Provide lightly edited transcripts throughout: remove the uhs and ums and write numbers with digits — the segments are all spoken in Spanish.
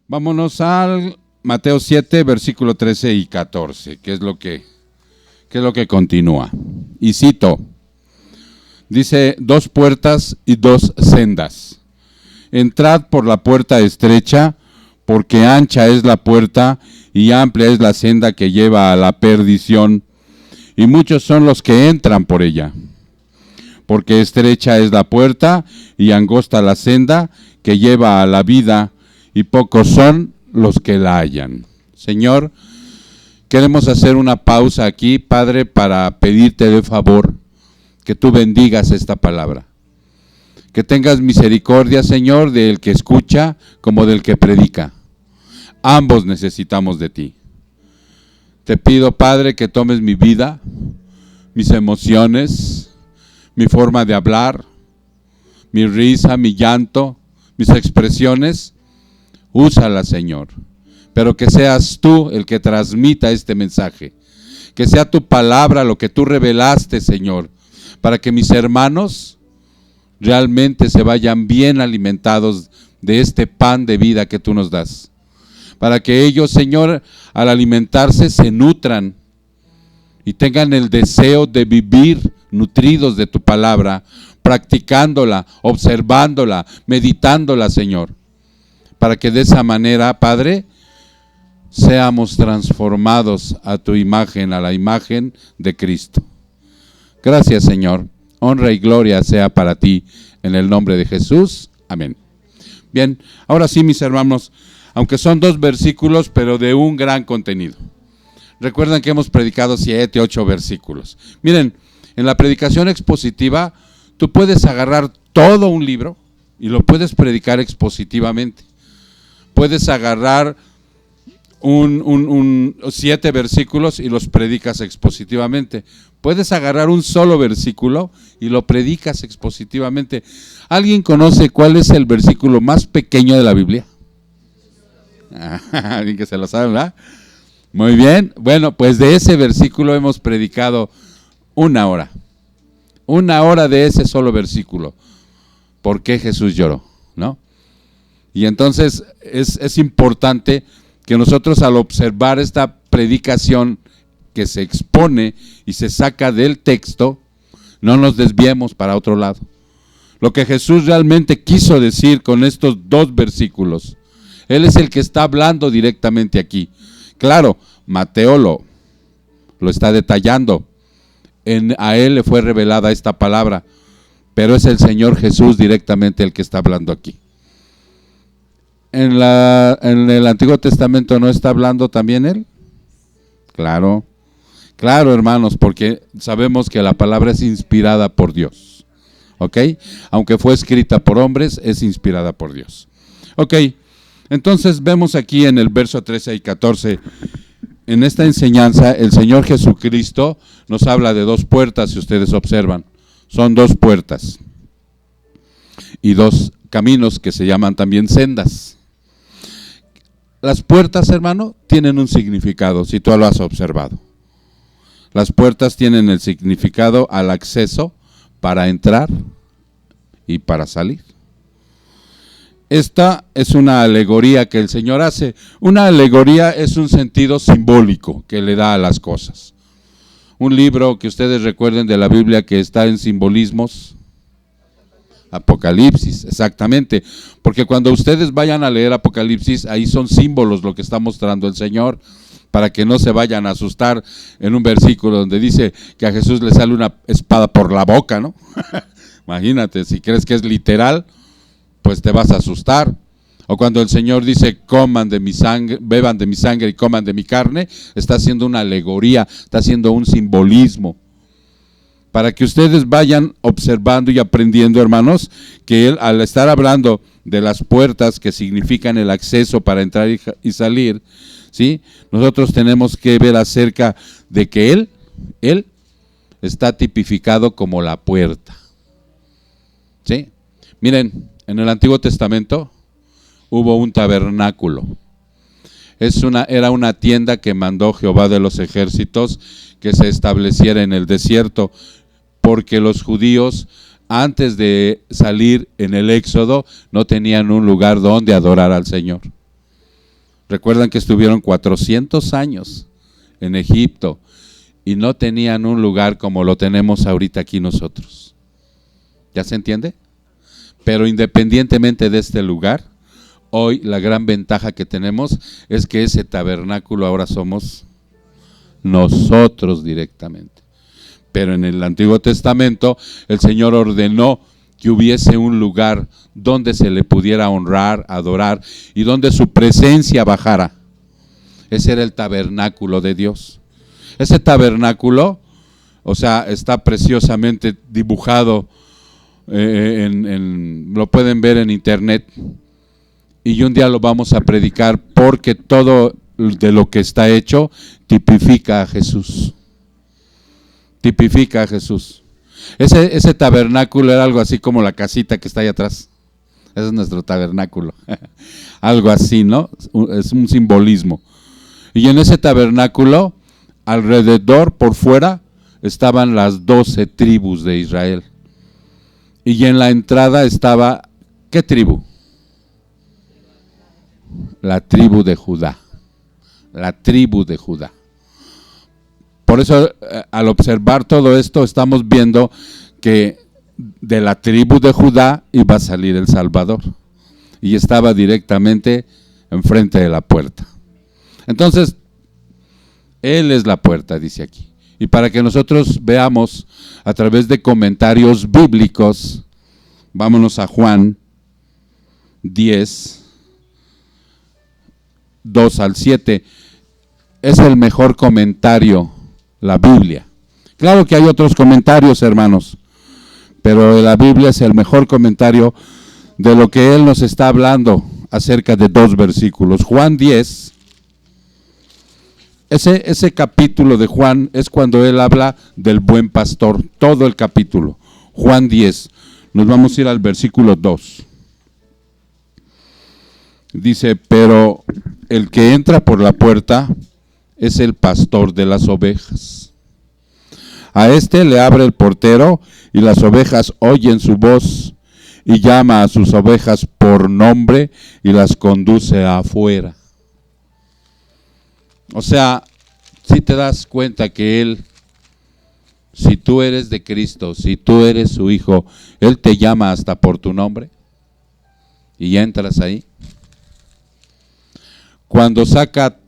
Vámonos al Mateo 7, versículo 13 y 14, que es lo que continúa. Y cito, dice, 2 puertas y 2 sendas. Entrad por la puerta estrecha, porque ancha es la puerta y amplia es la senda que lleva a la perdición, y muchos son los que entran por ella. Porque estrecha es la puerta y angosta la senda que lleva a la vida, y pocos son los que la hallan. Señor, queremos hacer una pausa aquí, Padre, para pedirte de favor que tú bendigas esta palabra. Que tengas misericordia, Señor, del que escucha como del que predica. Ambos necesitamos de ti. Te pido, Padre, que tomes mi vida, mis emociones, mi forma de hablar, mi risa, mi llanto, mis expresiones. Úsala, Señor, pero que seas tú el que transmita este mensaje. Que sea tu palabra lo que tú revelaste, Señor, para que mis hermanos realmente se vayan bien alimentados de este pan de vida que tú nos das. Para que ellos, Señor, al alimentarse se nutran y tengan el deseo de vivir nutridos de tu palabra, practicándola, observándola, meditándola, Señor. Para que de esa manera, Padre, seamos transformados a tu imagen, a la imagen de Cristo. Gracias, Señor. Honra y gloria sea para ti, en el nombre de Jesús. Amén. Bien, ahora sí, mis hermanos, aunque son 2 versículos, pero de un gran contenido. Recuerden que hemos predicado 7, 8 versículos. Miren, en la predicación expositiva, tú puedes agarrar todo un libro y lo puedes predicar expositivamente. Puedes agarrar 7 versículos y los predicas expositivamente. Puedes agarrar un solo versículo y lo predicas expositivamente. ¿Alguien conoce cuál es el versículo más pequeño de la Biblia? Alguien que se lo sabe, ¿verdad? Muy bien. Bueno, pues de ese versículo hemos predicado 1 hora. 1 hora de ese solo versículo. ¿Por qué Jesús lloró? ¿No? Y entonces es importante que nosotros, al observar esta predicación que se expone y se saca del texto, no nos desviemos para otro lado. Lo que Jesús realmente quiso decir con estos 2 versículos, Él es el que está hablando directamente aquí. Claro, Mateo lo está detallando. A Él le fue revelada esta palabra, pero es el Señor Jesús directamente el que está hablando aquí. ¿En el Antiguo Testamento no está hablando también Él? Claro, hermanos, porque sabemos que la palabra es inspirada por Dios, ¿ok? Aunque fue escrita por hombres, es inspirada por Dios. Ok, entonces vemos aquí en el verso 13 y 14, en esta enseñanza, el Señor Jesucristo nos habla de 2 puertas, si ustedes observan. Son 2 puertas y 2 caminos que se llaman también sendas. Las puertas, hermano, tienen un significado, si tú lo has observado. Las puertas tienen el significado al acceso para entrar y para salir. Esta es una alegoría que el Señor hace. Una alegoría es un sentido simbólico que le da a las cosas. Un libro que ustedes recuerden de la Biblia que está en simbolismos, Apocalipsis, exactamente, porque cuando ustedes vayan a leer Apocalipsis, ahí son símbolos lo que está mostrando el Señor, para que no se vayan a asustar en un versículo donde dice que a Jesús le sale una espada por la boca, ¿no? Imagínate, si crees que es literal, pues te vas a asustar. O cuando el Señor dice, coman de mi sangre, beban de mi sangre y coman de mi carne, está haciendo una alegoría, está haciendo un simbolismo. Para que ustedes vayan observando y aprendiendo, hermanos, que Él, al estar hablando de las puertas que significan el acceso para entrar y salir, ¿sí? Nosotros tenemos que ver acerca de que Él está tipificado como la puerta, ¿sí? Miren, en el Antiguo Testamento hubo un tabernáculo. Era una tienda que mandó Jehová de los ejércitos que se estableciera en el desierto, porque los judíos, antes de salir en el Éxodo, no tenían un lugar donde adorar al Señor. Recuerdan que estuvieron 400 años en Egipto y no tenían un lugar como lo tenemos ahorita aquí nosotros. ¿Ya se entiende? Pero independientemente de este lugar, hoy la gran ventaja que tenemos es que ese tabernáculo ahora somos nosotros directamente. Pero en el Antiguo Testamento el Señor ordenó que hubiese un lugar donde se le pudiera honrar, adorar y donde su presencia bajara. Ese era el tabernáculo de Dios. Ese tabernáculo, o sea, está preciosamente dibujado, lo pueden ver en internet, y un día lo vamos a predicar porque todo de lo que está hecho tipifica a Jesús. Tipifica a Jesús. Ese tabernáculo era algo así como la casita que está ahí atrás. Ese es nuestro tabernáculo. Algo así, ¿no? Es un simbolismo. Y en ese tabernáculo, alrededor, por fuera, estaban las 12 tribus de Israel. Y en la entrada estaba, ¿qué tribu? La tribu de Judá. La tribu de Judá. Por eso, al observar todo esto, estamos viendo que de la tribu de Judá iba a salir el Salvador. Y estaba directamente enfrente de la puerta. Entonces, Él es la puerta, dice aquí. Y para que nosotros veamos a través de comentarios bíblicos, vámonos a Juan 10, 2 al 7. Es el mejor comentario, la Biblia. Claro que hay otros comentarios, hermanos, pero la Biblia es el mejor comentario de lo que Él nos está hablando acerca de 2 versículos. Juan 10. Ese capítulo de Juan es cuando Él habla del buen pastor, todo el capítulo. Juan 10, nos vamos a ir al versículo 2. Dice, pero el que entra por la puerta es el pastor de las ovejas. A este le abre el portero y las ovejas oyen su voz y llama a sus ovejas por nombre y las conduce afuera. O sea, si te das cuenta que Él, si tú eres de Cristo, si tú eres su hijo, Él te llama hasta por tu nombre y ya entras ahí. Cuando saca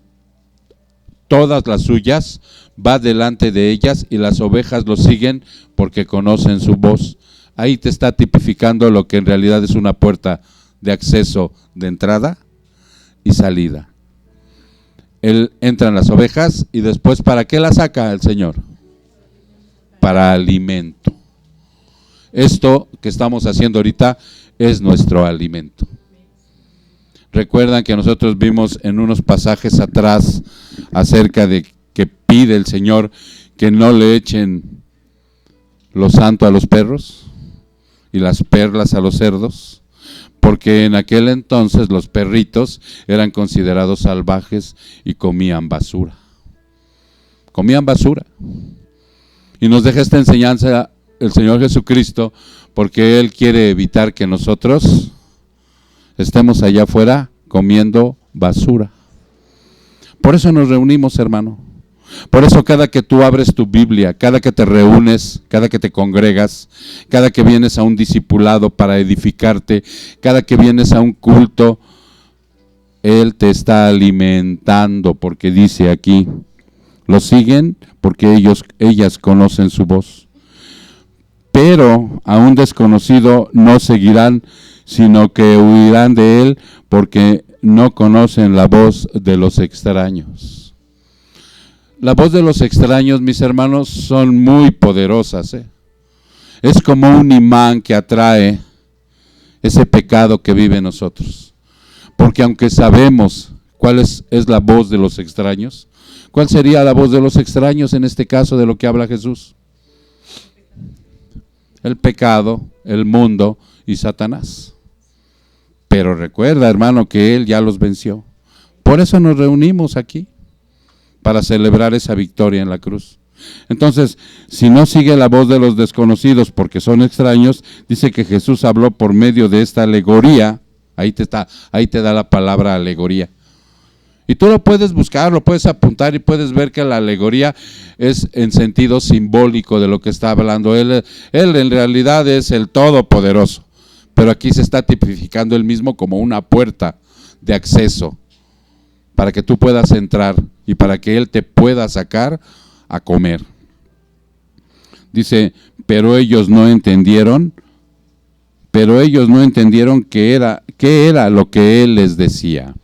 todas las suyas, va delante de ellas y las ovejas lo siguen porque conocen su voz. Ahí te está tipificando lo que en realidad es una puerta de acceso, de entrada y salida. Él entra en las ovejas y después, ¿para qué la saca el Señor? Para alimento. Esto que estamos haciendo ahorita es nuestro alimento. Recuerdan que nosotros vimos en unos pasajes atrás acerca de que pide el Señor que no le echen lo santo a los perros y las perlas a los cerdos, porque en aquel entonces los perritos eran considerados salvajes y comían basura. Comían basura. Y nos deja esta enseñanza el Señor Jesucristo porque Él quiere evitar que nosotros estemos allá afuera comiendo basura. Por eso nos reunimos, hermano. Por eso cada que tú abres tu Biblia, cada que te reúnes, cada que te congregas, cada que vienes a un discipulado para edificarte, cada que vienes a un culto, Él te está alimentando, porque dice aquí, lo siguen porque ellas conocen su voz. Pero a un desconocido no seguirán, sino que huirán de él porque no conocen la voz de los extraños. La voz de los extraños, mis hermanos, son muy poderosas. Es como un imán que atrae ese pecado que vive en nosotros. Porque aunque sabemos cuál es la voz de los extraños, ¿cuál sería la voz de los extraños en este caso de lo que habla Jesús? El pecado, el mundo y Satanás. Pero recuerda, hermano, que Él ya los venció. Por eso nos reunimos aquí, para celebrar esa victoria en la cruz. Entonces, si no sigue la voz de los desconocidos porque son extraños, dice que Jesús habló por medio de esta alegoría. Ahí te da la palabra alegoría. Y tú lo puedes buscar, lo puedes apuntar y puedes ver que la alegoría es en sentido simbólico de lo que está hablando. Él en realidad es el Todopoderoso, pero aquí se está tipificando él mismo como una puerta de acceso para que tú puedas entrar y para que Él te pueda sacar a comer. Dice, pero ellos no entendieron qué era lo que Él les decía.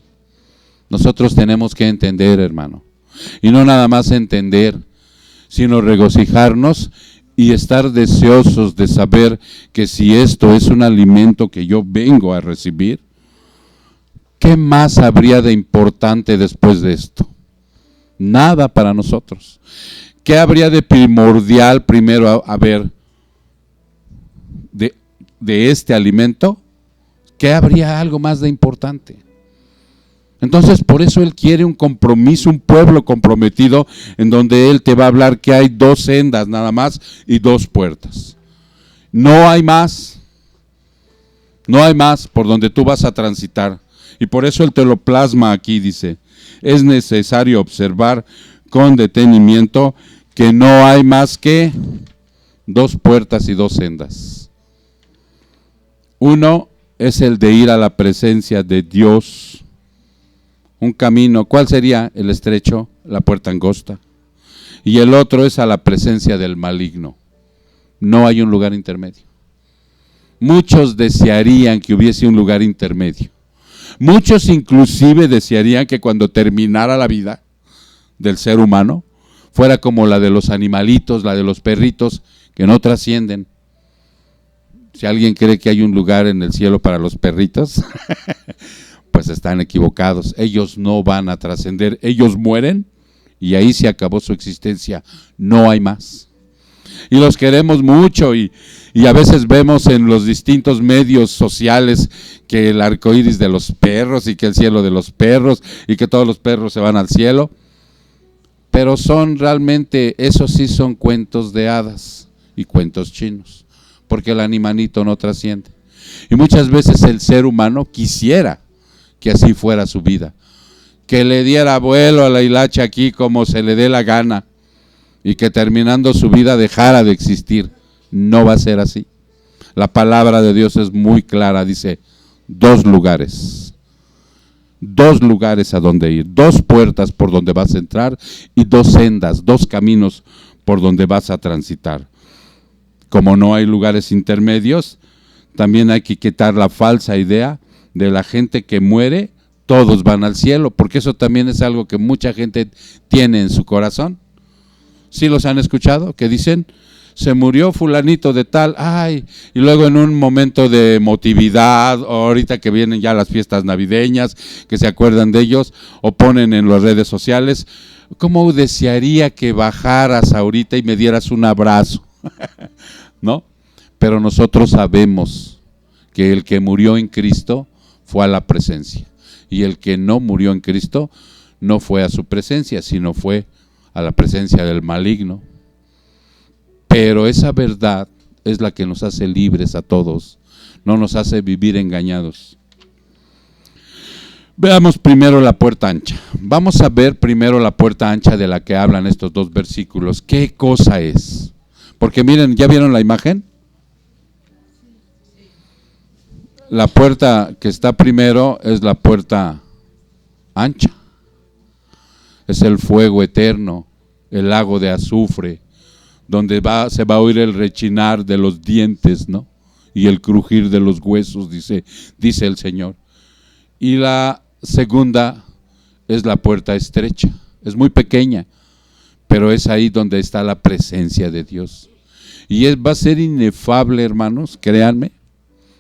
Nosotros tenemos que entender, hermano, y no nada más entender, sino regocijarnos y estar deseosos de saber que si esto es un alimento que yo vengo a recibir, ¿qué más habría de importante después de esto? Nada para nosotros. ¿Qué habría de primordial primero a ver de este alimento? ¿Qué habría algo más de importante? Entonces, por eso Él quiere un compromiso, un pueblo comprometido, en donde Él te va a hablar que hay 2 sendas nada más y 2 puertas. No hay más. No hay más por donde tú vas a transitar. Y por eso Él te lo plasma aquí, dice, es necesario observar con detenimiento que no hay más que 2 puertas y 2 sendas. Uno es el de ir a la presencia de Dios. Un camino, ¿cuál sería? El estrecho, la puerta angosta. Y el otro es a la presencia del maligno. No hay un lugar intermedio. Muchos desearían que hubiese un lugar intermedio. Muchos inclusive desearían que cuando terminara la vida del ser humano, fuera como la de los animalitos, la de los perritos, que no trascienden. Si alguien cree que hay un lugar en el cielo para los perritos, pues están equivocados. Ellos no van a trascender, ellos mueren y ahí se acabó su existencia, no hay más. Y los queremos mucho y a veces vemos en los distintos medios sociales que el arco iris de los perros y que el cielo de los perros y que todos los perros se van al cielo, pero son realmente, esos sí son cuentos de hadas y cuentos chinos, porque el animalito no trasciende. Y muchas veces el ser humano quisiera que así fuera su vida, que le diera vuelo a la hilacha aquí como se le dé la gana y que terminando su vida dejara de existir. No va a ser así. La palabra de Dios es muy clara, dice 2 lugares. 2 lugares a donde ir, 2 puertas por donde vas a entrar y 2 sendas, 2 caminos por donde vas a transitar. Como no hay lugares intermedios, también hay que quitar la falsa idea de la gente que muere, todos van al cielo, porque eso también es algo que mucha gente tiene en su corazón. ¿Sí los han escuchado? Que dicen, se murió fulanito de tal, ay, y luego en un momento de emotividad, o ahorita que vienen ya las fiestas navideñas, que se acuerdan de ellos, o ponen en las redes sociales, ¿cómo desearía que bajaras ahorita y me dieras un abrazo? ¿No? Pero nosotros sabemos que el que murió en Cristo fue a la presencia, y el que no murió en Cristo no fue a su presencia, sino fue a la presencia del maligno. Pero esa verdad es la que nos hace libres a todos, no nos hace vivir engañados. Veamos primero la puerta ancha. Vamos a ver primero la puerta ancha de la que hablan estos 2 versículos. ¿Qué cosa es? Porque miren, ¿ya vieron la imagen? La puerta que está primero es la puerta ancha. Es el fuego eterno, el lago de azufre, donde se va a oír el rechinar de los dientes, ¿no? Y el crujir de los huesos, dice el Señor. Y la segunda es la puerta estrecha, es muy pequeña, pero es ahí donde está la presencia de Dios. Y va a ser inefable, hermanos, créanme,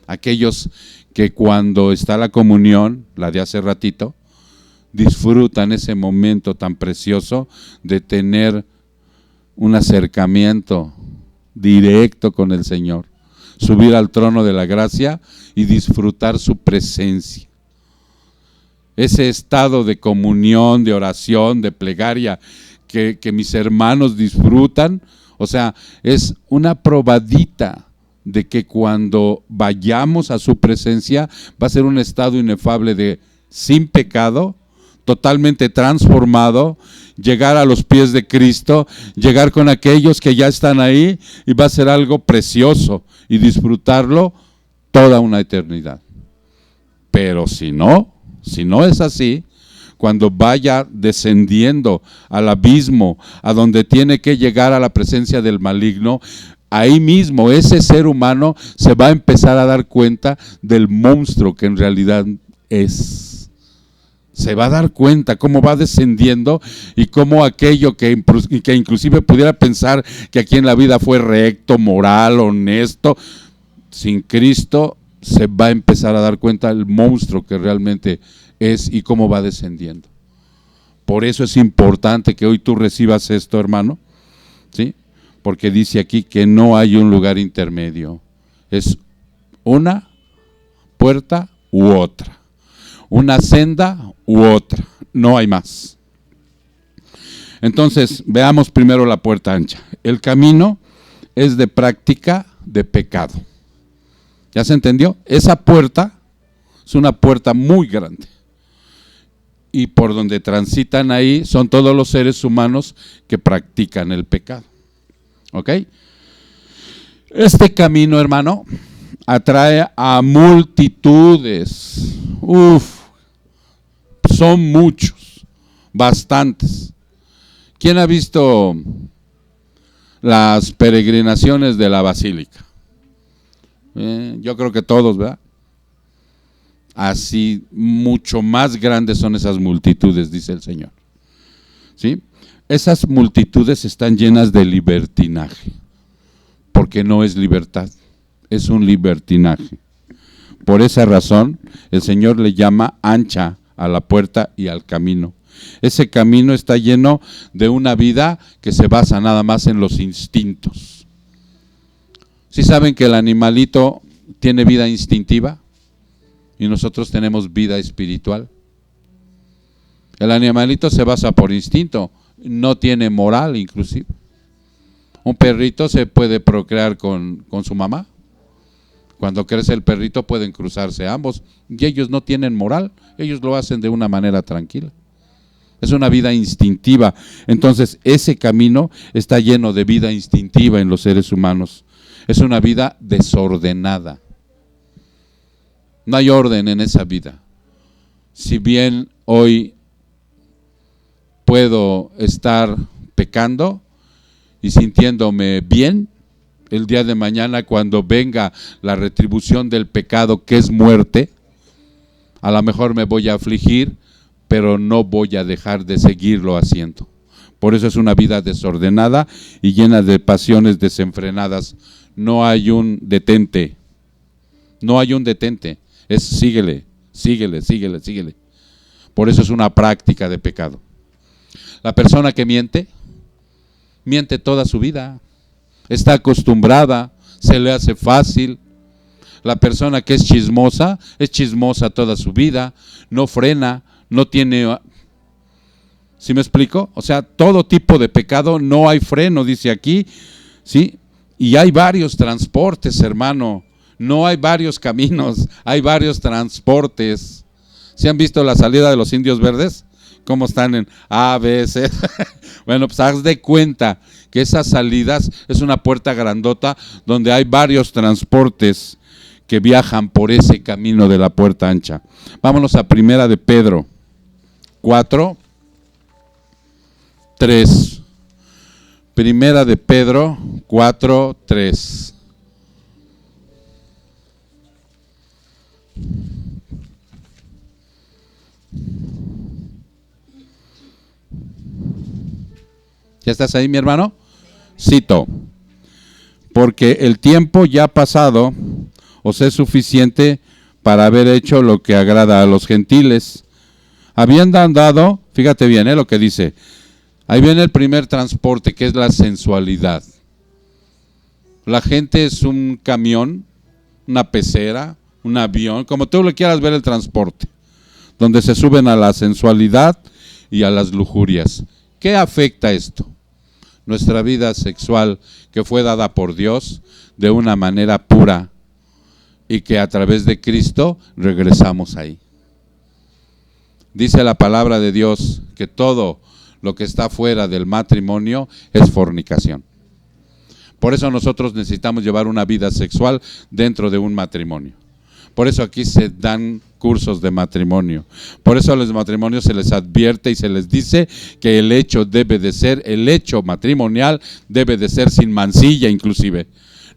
aquellos que cuando está la comunión, la de hace ratito, disfrutan ese momento tan precioso de tener un acercamiento directo con el Señor, subir al trono de la gracia y disfrutar su presencia. Ese estado de comunión, de oración, de plegaria que mis hermanos disfrutan, o sea, es una probadita de que cuando vayamos a su presencia va a ser un estado inefable de sin pecado, totalmente transformado, llegar a los pies de Cristo, llegar con aquellos que ya están ahí, y va a ser algo precioso y disfrutarlo toda una eternidad. Pero si no es así, cuando vaya descendiendo al abismo, a donde tiene que llegar a la presencia del maligno, ahí mismo ese ser humano se va a empezar a dar cuenta del monstruo que en realidad es. Se va a dar cuenta cómo va descendiendo y cómo aquello que inclusive pudiera pensar que aquí en la vida fue recto, moral, honesto, sin Cristo se va a empezar a dar cuenta del monstruo que realmente es y cómo va descendiendo. Por eso es importante que hoy tú recibas esto, hermano, ¿sí? Porque dice aquí que no hay un lugar intermedio, es una puerta u otra, una senda u otra, no hay más. Entonces, veamos primero la puerta ancha. El camino es de práctica de pecado. ¿Ya se entendió? Esa puerta es una puerta muy grande. Y por donde transitan ahí son todos los seres humanos que practican el pecado. ¿Ok? Este camino, hermano, atrae a multitudes. Son muchos, bastantes. ¿Quién ha visto las peregrinaciones de la basílica? Yo creo que todos, ¿verdad? Así, mucho más grandes son esas multitudes, dice el Señor. ¿Sí? Esas multitudes están llenas de libertinaje, porque no es libertad, es un libertinaje. Por esa razón, el Señor le llama ancha a la puerta y al camino. Ese camino está lleno de una vida que se basa nada más en los instintos. ¿Sí saben que el animalito tiene vida instintiva? Y nosotros tenemos vida espiritual. El animalito se basa por instinto, no tiene moral inclusive. Un perrito se puede procrear con su mamá. Cuando crece el perrito pueden cruzarse ambos y ellos no tienen moral, ellos lo hacen de una manera tranquila. Es una vida instintiva. Entonces ese camino está lleno de vida instintiva en los seres humanos. Es una vida desordenada. No hay orden en esa vida. Si bien hoy puedo estar pecando y sintiéndome bien, el día de mañana cuando venga la retribución del pecado, que es muerte, a lo mejor me voy a afligir, pero no voy a dejar de seguirlo haciendo. Por eso es una vida desordenada y llena de pasiones desenfrenadas. No hay un detente. No hay un detente. Es síguele. Por eso es una práctica de pecado. La persona que miente toda su vida. Está acostumbrada, se le hace fácil. La persona que es chismosa toda su vida, no frena, no tiene... ¿Sí me explico? O sea, todo tipo de pecado, no hay freno, dice aquí, ¿sí? Y hay varios transportes, hermano. No hay varios caminos, hay varios transportes. ¿Sí han visto la salida de los indios verdes? ¿Cómo están en A, B, C? Bueno, pues haz de cuenta que esas salidas es una puerta grandota donde hay varios transportes que viajan por ese camino de la puerta ancha. Vámonos a Primera de Pedro 4, 3. Primera de Pedro 4, 3. ¿Ya estás ahí, mi hermano? Cito: porque el tiempo ya pasado os es suficiente para haber hecho lo que agrada a los gentiles, habiendo andado, fíjate bien lo que dice, ahí viene el primer transporte, que es la sensualidad. La gente es un camión, una pecera, un avión, como tú le quieras ver el transporte, donde se suben a la sensualidad y a las lujurias. ¿Qué afecta esto? Nuestra vida sexual, que fue dada por Dios de una manera pura y que a través de Cristo regresamos ahí. Dice la palabra de Dios que todo lo que está fuera del matrimonio es fornicación. Por eso nosotros necesitamos llevar una vida sexual dentro de un matrimonio. Por eso aquí se dan cursos de matrimonio. Por eso a los matrimonios se les advierte y se les dice que el hecho matrimonial debe de ser sin mancilla inclusive.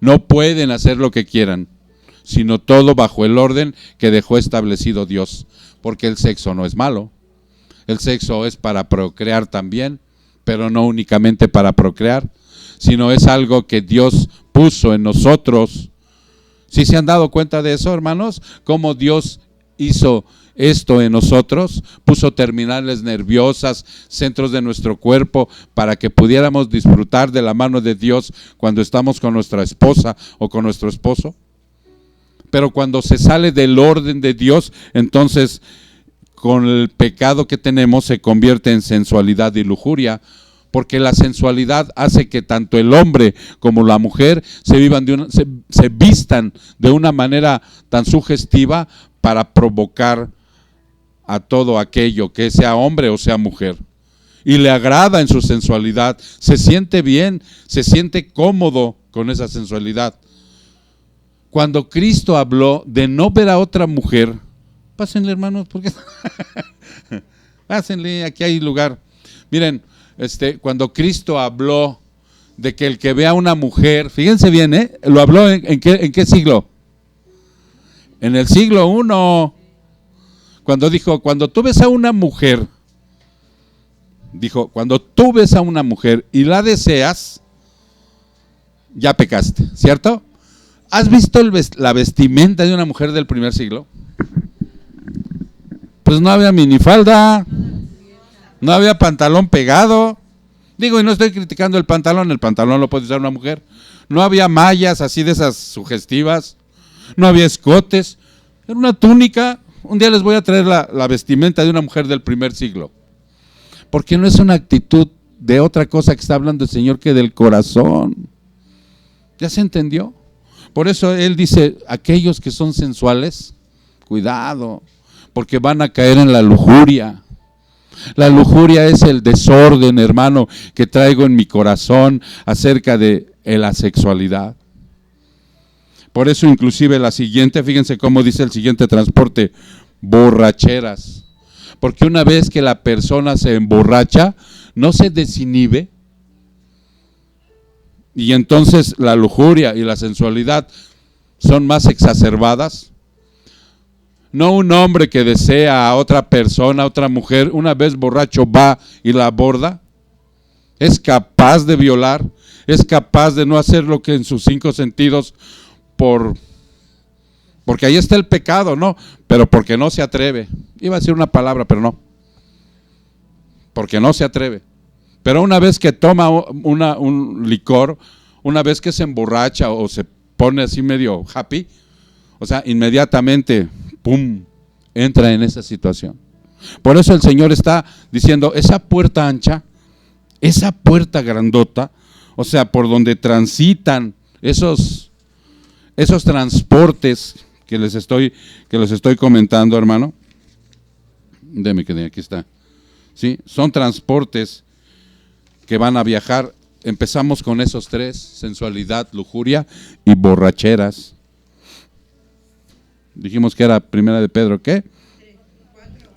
No pueden hacer lo que quieran, sino todo bajo el orden que dejó establecido Dios. Porque el sexo no es malo. El sexo es para procrear también, pero no únicamente para procrear, sino es algo que Dios puso en nosotros. ¿Sí se han dado cuenta de eso, hermanos? Cómo Dios hizo esto en nosotros, puso terminales nerviosas, centros de nuestro cuerpo, para que pudiéramos disfrutar de la mano de Dios cuando estamos con nuestra esposa o con nuestro esposo. Pero cuando se sale del orden de Dios, entonces con el pecado que tenemos se convierte en sensualidad y lujuria, porque la sensualidad hace que tanto el hombre como la mujer se vistan de una manera tan sugestiva para provocar a todo aquello, que sea hombre o sea mujer. Y le agrada en su sensualidad, se siente bien, se siente cómodo con esa sensualidad. Cuando Cristo habló de no ver a otra mujer, pásenle, hermanos, porque pásenle, aquí hay lugar. Miren, cuando Cristo habló de que el que vea a una mujer, fíjense bien, lo habló en qué siglo. En el siglo I, cuando dijo, cuando tú ves a una mujer, dijo, cuando tú ves a una mujer y la deseas, ya pecaste, ¿cierto? ¿Has visto la vestimenta de una mujer del primer siglo? Pues no había minifalda, no había pantalón pegado. Digo, y no estoy criticando el pantalón lo puede usar una mujer. No había mallas así de esas sugestivas, no había escotes, era una túnica. Un día les voy a traer la vestimenta de una mujer del primer siglo, porque no es una actitud de otra cosa que está hablando el Señor que del corazón. ¿Ya se entendió? Por eso Él dice, aquellos que son sensuales, cuidado, porque van a caer en la lujuria. La lujuria es el desorden, hermano, que traigo en mi corazón acerca de la sexualidad. Por eso inclusive la siguiente, fíjense cómo dice el siguiente transporte, borracheras. Porque una vez que la persona se emborracha, no se desinhibe. Y entonces la lujuria y la sensualidad son más exacerbadas. No un hombre que desea a otra persona, a otra mujer, una vez borracho va y la aborda. Es capaz de violar, es capaz de no hacer lo que en sus 5 sentidos, porque ahí está el pecado, ¿no? Pero porque no se atreve. Iba a decir una palabra, pero no. Porque no se atreve. Pero una vez que toma un licor, una vez que se emborracha o se pone así medio happy, o sea, inmediatamente, ¡pum!, entra en esa situación. Por eso el Señor está diciendo, esa puerta ancha, esa puerta grandota, o sea, por donde transitan esos transportes que les estoy comentando, hermano. Deme que aquí está. ¿Sí? Son transportes que van a viajar. Empezamos con esos 3, sensualidad, lujuria y borracheras. Dijimos que era primera de Pedro, ¿qué?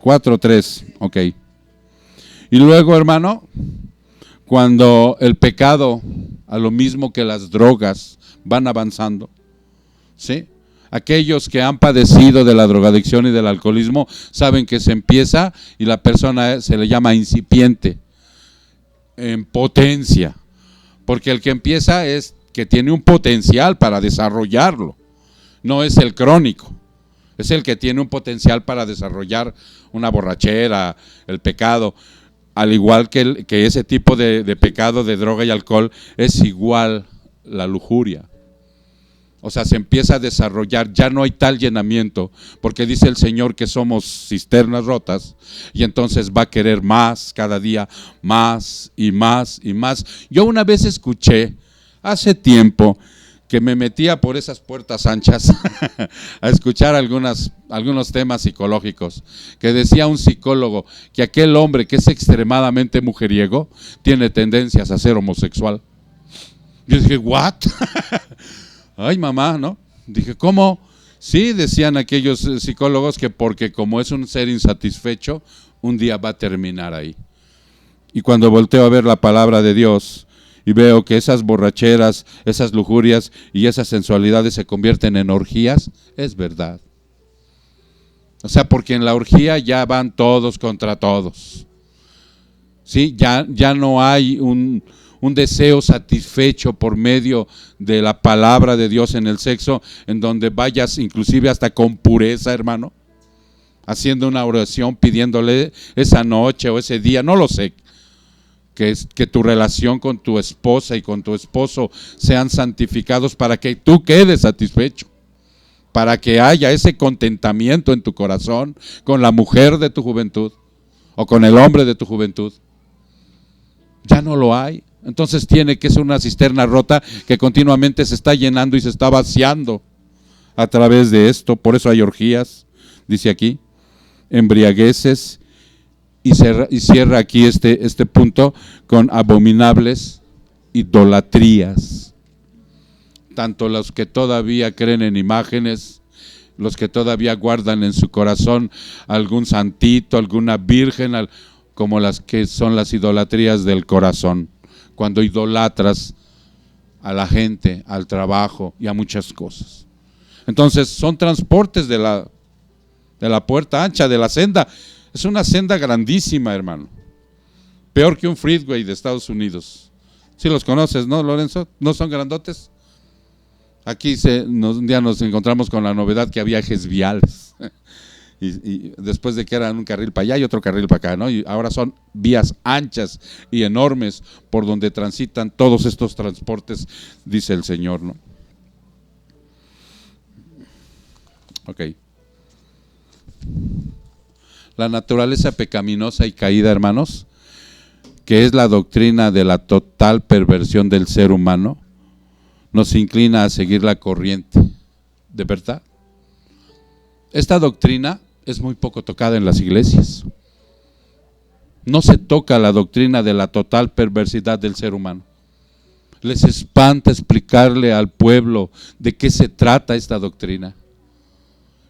4:3, ok. Y luego, hermano, cuando el pecado, a lo mismo que las drogas, van avanzando, ¿sí? Aquellos que han padecido de la drogadicción y del alcoholismo saben que se empieza y la persona se le llama incipiente, en potencia, porque el que empieza es que tiene un potencial para desarrollarlo, no es el crónico, es el que tiene un potencial para desarrollar una borrachera, el pecado, al igual que ese tipo de pecado de droga y alcohol es igual la lujuria. O sea, se empieza a desarrollar, ya no hay tal llenamiento, porque dice el Señor que somos cisternas rotas, y entonces va a querer más, cada día, más y más y más. Yo una vez escuché, hace tiempo, que me metía por esas puertas anchas a escuchar algunos temas psicológicos, que decía un psicólogo que aquel hombre que es extremadamente mujeriego tiene tendencias a ser homosexual. Yo dije, ¿what? Ay, mamá, ¿no? Dije, ¿cómo? Sí, decían aquellos psicólogos que porque como es un ser insatisfecho, un día va a terminar ahí. Y cuando volteo a ver la palabra de Dios y veo que esas borracheras, esas lujurias y esas sensualidades se convierten en orgías, es verdad. O sea, porque en la orgía ya van todos contra todos. ¿Sí? Ya no hay un deseo satisfecho por medio de la palabra de Dios en el sexo, en donde vayas inclusive hasta con pureza, hermano, haciendo una oración, pidiéndole esa noche o ese día, no lo sé, que tu relación con tu esposa y con tu esposo sean santificados para que tú quedes satisfecho, para que haya ese contentamiento en tu corazón con la mujer de tu juventud o con el hombre de tu juventud. Ya no lo hay. Entonces tiene que ser una cisterna rota que continuamente se está llenando y se está vaciando a través de esto. Por eso hay orgías, dice aquí, embriagueces, y cierra aquí este punto con abominables idolatrías. Tanto los que todavía creen en imágenes, los que todavía guardan en su corazón algún santito, alguna virgen, como las que son las idolatrías del corazón, cuando idolatras a la gente, al trabajo y a muchas cosas. Entonces son transportes de la puerta ancha, de la senda. Es una senda grandísima, hermano. Peor que un freeway de Estados Unidos. Sí los conoces, ¿no, Lorenzo? ¿No son grandotes? Aquí un día nos encontramos con la novedad que había ejes viales. Y después de que eran un carril para allá y otro carril para acá, ¿no? Y ahora son vías anchas y enormes por donde transitan todos estos transportes, dice el Señor, ¿no? Ok. La naturaleza pecaminosa y caída, hermanos, que es la doctrina de la total perversión del ser humano, nos inclina a seguir la corriente, ¿de verdad? Esta doctrina es muy poco tocada en las iglesias. No se toca la doctrina de la total perversidad del ser humano. Les espanta explicarle al pueblo de qué se trata esta doctrina.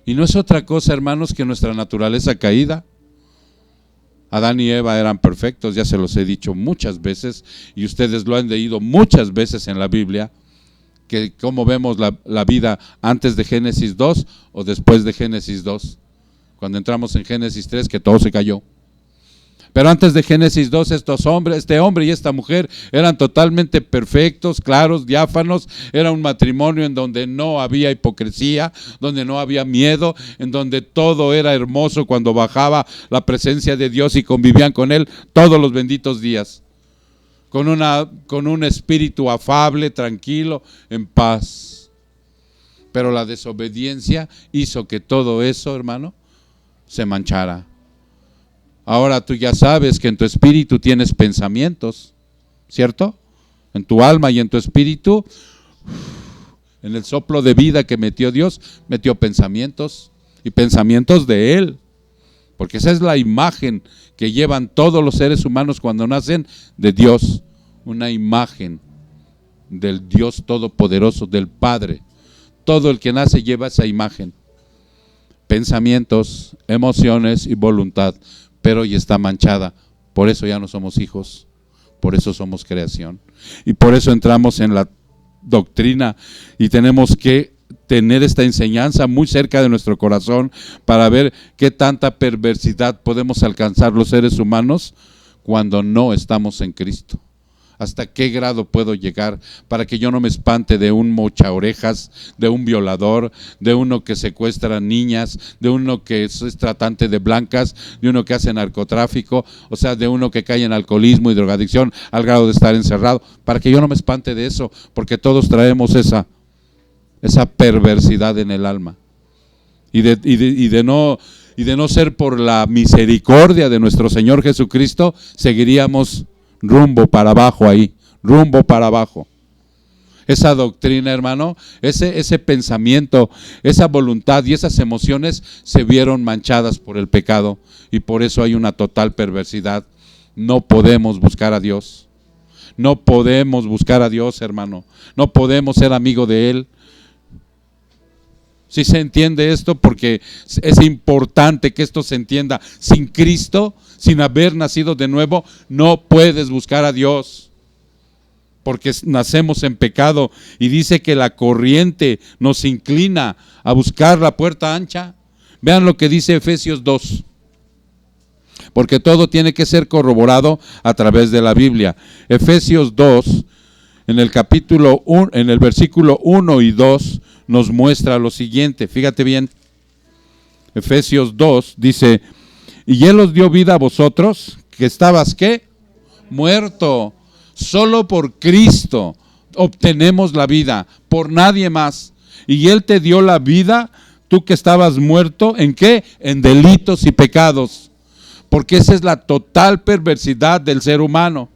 Y no es otra cosa, hermanos, que nuestra naturaleza caída. Adán y Eva eran perfectos, ya se los he dicho muchas veces, y ustedes lo han leído muchas veces en la Biblia, que cómo vemos la vida antes de Génesis 2 o después de Génesis 2. Cuando entramos en Génesis 3, que todo se cayó. Pero antes de Génesis 2, este hombre y esta mujer eran totalmente perfectos, claros, diáfanos. Era un matrimonio en donde no había hipocresía, donde no había miedo, en donde todo era hermoso cuando bajaba la presencia de Dios y convivían con Él todos los benditos días. Con un espíritu afable, tranquilo, en paz. Pero la desobediencia hizo que todo eso, hermano, se manchara. Ahora tú ya sabes que en tu espíritu tienes pensamientos, ¿cierto? En tu alma y en tu espíritu, en el soplo de vida que metió Dios, metió pensamientos y pensamientos de Él. Porque esa es la imagen que llevan todos los seres humanos cuando nacen de Dios. Una imagen del Dios Todopoderoso, del Padre. Todo el que nace lleva esa imagen. Pensamientos, emociones y voluntad. Pero hoy está manchada, por eso ya no somos hijos, por eso somos creación. Y por eso entramos en la doctrina y tenemos que tener esta enseñanza muy cerca de nuestro corazón para ver qué tanta perversidad podemos alcanzar los seres humanos cuando no estamos en Cristo. ¿Hasta qué grado puedo llegar para que yo no me espante de un mochaorejas, de un violador, de uno que secuestra niñas, de uno que es tratante de blancas, de uno que hace narcotráfico, o sea, de uno que cae en alcoholismo y drogadicción al grado de estar encerrado? Para que yo no me espante de eso, porque todos traemos esa perversidad en el alma. Y de no ser por la misericordia de nuestro Señor Jesucristo, seguiríamos rumbo para abajo ahí, rumbo para abajo. esa doctrina, hermano, ese pensamiento, esa voluntad y esas emociones se vieron manchadas por el pecado y por eso hay una total perversidad. No podemos buscar a Dios. No podemos buscar a Dios, hermano. No podemos ser amigo de Él. Si se entiende esto, porque es importante que esto se entienda. Sin Cristo, sin haber nacido de nuevo, no puedes buscar a Dios. Porque nacemos en pecado y dice que la corriente nos inclina a buscar la puerta ancha. Vean lo que dice Efesios 2. Porque todo tiene que ser corroborado a través de la Biblia. Efesios 2, en el capítulo 1, en el versículo 1 y 2, nos muestra lo siguiente. Fíjate bien. Efesios 2 dice: y Él os dio vida a vosotros, que estabas, ¿qué? Muerto. Solo por Cristo obtenemos la vida, por nadie más. Y Él te dio la vida, tú que estabas muerto, ¿en qué? En delitos y pecados. Porque esa es la total perversidad del ser humano.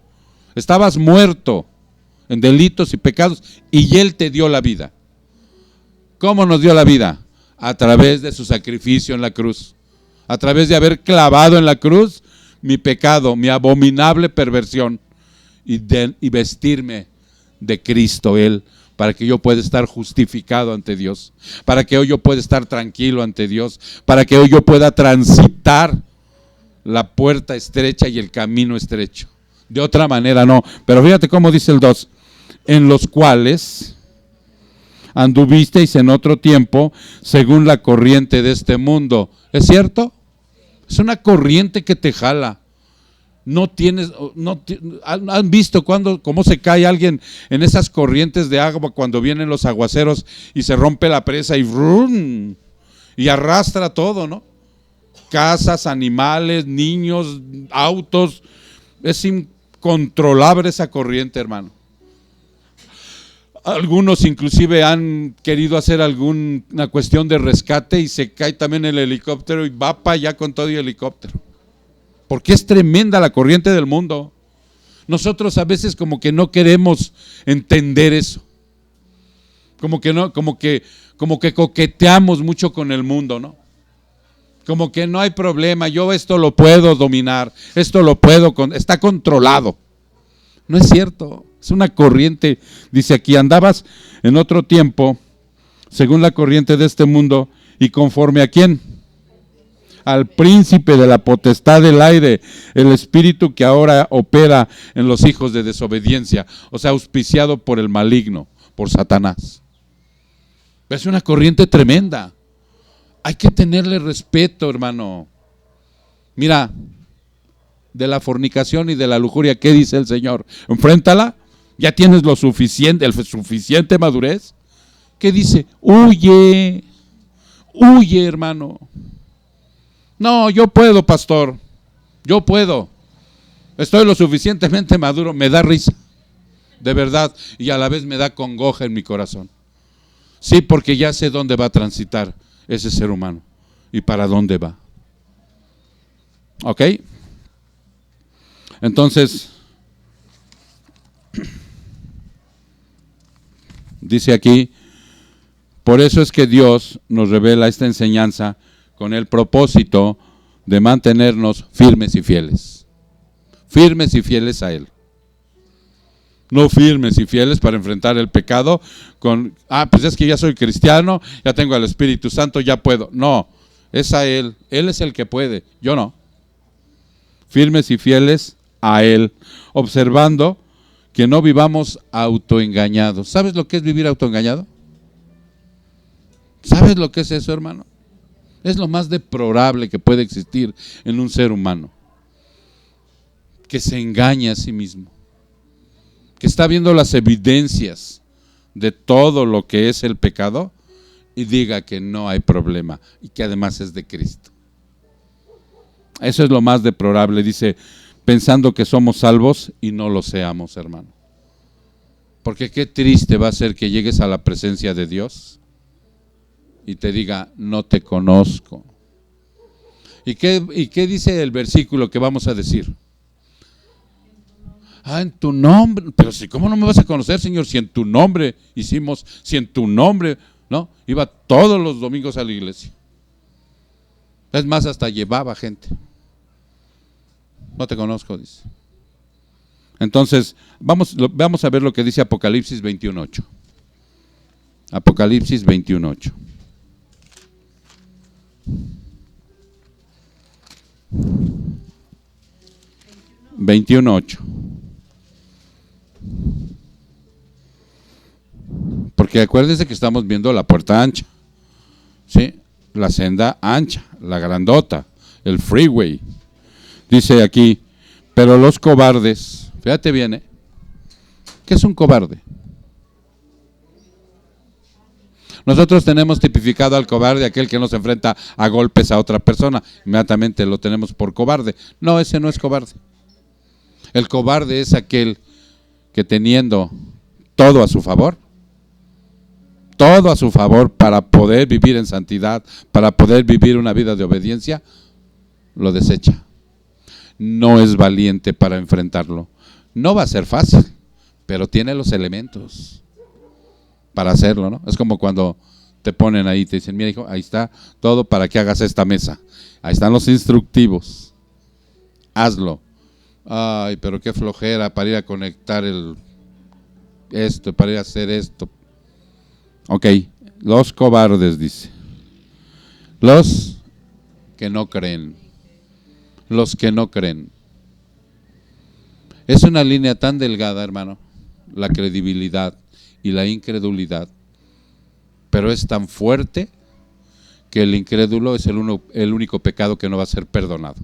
Estabas muerto en delitos y pecados y Él te dio la vida. ¿Cómo nos dio la vida? A través de su sacrificio en la cruz. A través de haber clavado en la cruz mi pecado, mi abominable perversión. Y vestirme de Cristo Él, para que yo pueda estar justificado ante Dios, para que hoy yo pueda estar tranquilo ante Dios, para que hoy yo pueda transitar la puerta estrecha y el camino estrecho. De otra manera no. Pero fíjate cómo dice el 2: en los cuales anduvisteis en otro tiempo según la corriente de este mundo. ¿Es cierto? Es una corriente que te jala. ¿Han visto cómo se cae alguien en esas corrientes de agua cuando vienen los aguaceros y se rompe la presa y ¡brum! Y arrastra todo, ¿no? Casas, animales, niños, autos. Es incontrolable esa corriente, hermano. Algunos inclusive han querido hacer alguna cuestión de rescate y se cae también el helicóptero y va para allá con todo y helicóptero. Porque es tremenda la corriente del mundo. Nosotros a veces como que no queremos entender eso. Como que coqueteamos mucho con el mundo, ¿no? Como que no hay problema, yo esto lo puedo dominar, está controlado. No es cierto, es una corriente. Dice aquí: andabas en otro tiempo, según la corriente de este mundo, y conforme a ¿quién? Al príncipe de la potestad del aire, el espíritu que ahora opera en los hijos de desobediencia, o sea, auspiciado por el maligno, por Satanás. Es una corriente tremenda. Hay que tenerle respeto, hermano. Mira, de la fornicación y de la lujuria, ¿qué dice el Señor? Enfréntala. Ya tienes el suficiente madurez. ¿Qué dice? Huye, hermano. No, yo puedo, pastor. Yo puedo. Estoy lo suficientemente maduro. Me da risa, de verdad, y a la vez me da congoja en mi corazón. Sí, porque ya sé dónde va a transitar ese ser humano y para dónde va. ¿Ok? Entonces, dice aquí: por eso es que Dios nos revela esta enseñanza con el propósito de mantenernos firmes y fieles. Firmes y fieles a Él. No firmes y fieles para enfrentar el pecado con, pues es que ya soy cristiano, ya tengo al Espíritu Santo, ya puedo. No, es a Él. Él es el que puede, yo no. Firmes y fieles a Él, observando que no vivamos autoengañados. ¿Sabes lo que es vivir autoengañado? ¿Sabes lo que es eso, hermano? Es lo más deplorable que puede existir en un ser humano, que se engaña a sí mismo, que está viendo las evidencias de todo lo que es el pecado y diga que no hay problema y que además es de Cristo. Eso es lo más deplorable, dice, pensando que somos salvos y no lo seamos, hermano. Porque qué triste va a ser que llegues a la presencia de Dios y te diga: no te conozco. ¿Y qué dice el versículo que vamos a decir? En tu nombre. Pero si, ¿cómo no me vas a conocer, Señor? Si en tu nombre hicimos, si en tu nombre, ¿no? Iba todos los domingos a la iglesia. Es más, hasta llevaba gente. No te conozco, dice. Entonces, vamos a ver lo que dice Apocalipsis 21:8. Apocalipsis 21:8. 21:8. Porque acuérdense que estamos viendo la puerta ancha, ¿sí? La senda ancha, la grandota, el freeway. Dice aquí, pero los cobardes, fíjate bien, ¿eh? ¿Qué es un cobarde? Nosotros tenemos tipificado al cobarde, aquel que no se enfrenta a golpes a otra persona. Inmediatamente lo tenemos por cobarde. No, ese no es cobarde. El cobarde es aquel que teniendo todo a su favor para poder vivir en santidad, para poder vivir una vida de obediencia, lo desecha. No es valiente para enfrentarlo. No va a ser fácil, pero tiene los elementos para hacerlo, ¿no? Es como cuando te ponen ahí, te dicen, mira hijo, ahí está todo para que hagas esta mesa. Ahí están los instructivos. Hazlo. Ay, pero qué flojera para ir a conectar esto, para ir a hacer esto. Ok, los cobardes, dice. Los que no creen. Los que no creen. Es una línea tan delgada, hermano, la credibilidad y la incredulidad, pero es tan fuerte que el incrédulo es el único pecado que no va a ser perdonado.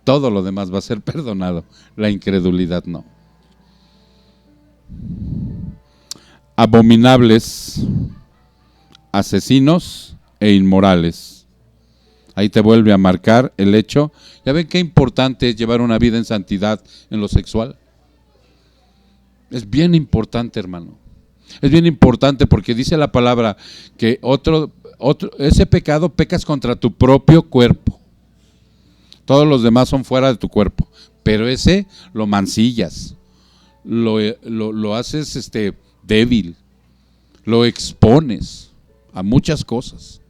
Todo lo demás va a ser perdonado, la incredulidad no. Abominables, asesinos e inmorales. Ahí te vuelve a marcar el hecho. ¿Ya ven qué importante es llevar una vida en santidad en lo sexual? Es bien importante, hermano. Es bien importante porque dice la palabra que ese pecado pecas contra tu propio cuerpo. Todos los demás son fuera de tu cuerpo, pero ese lo mancillas, lo haces débil, lo expones a muchas cosas.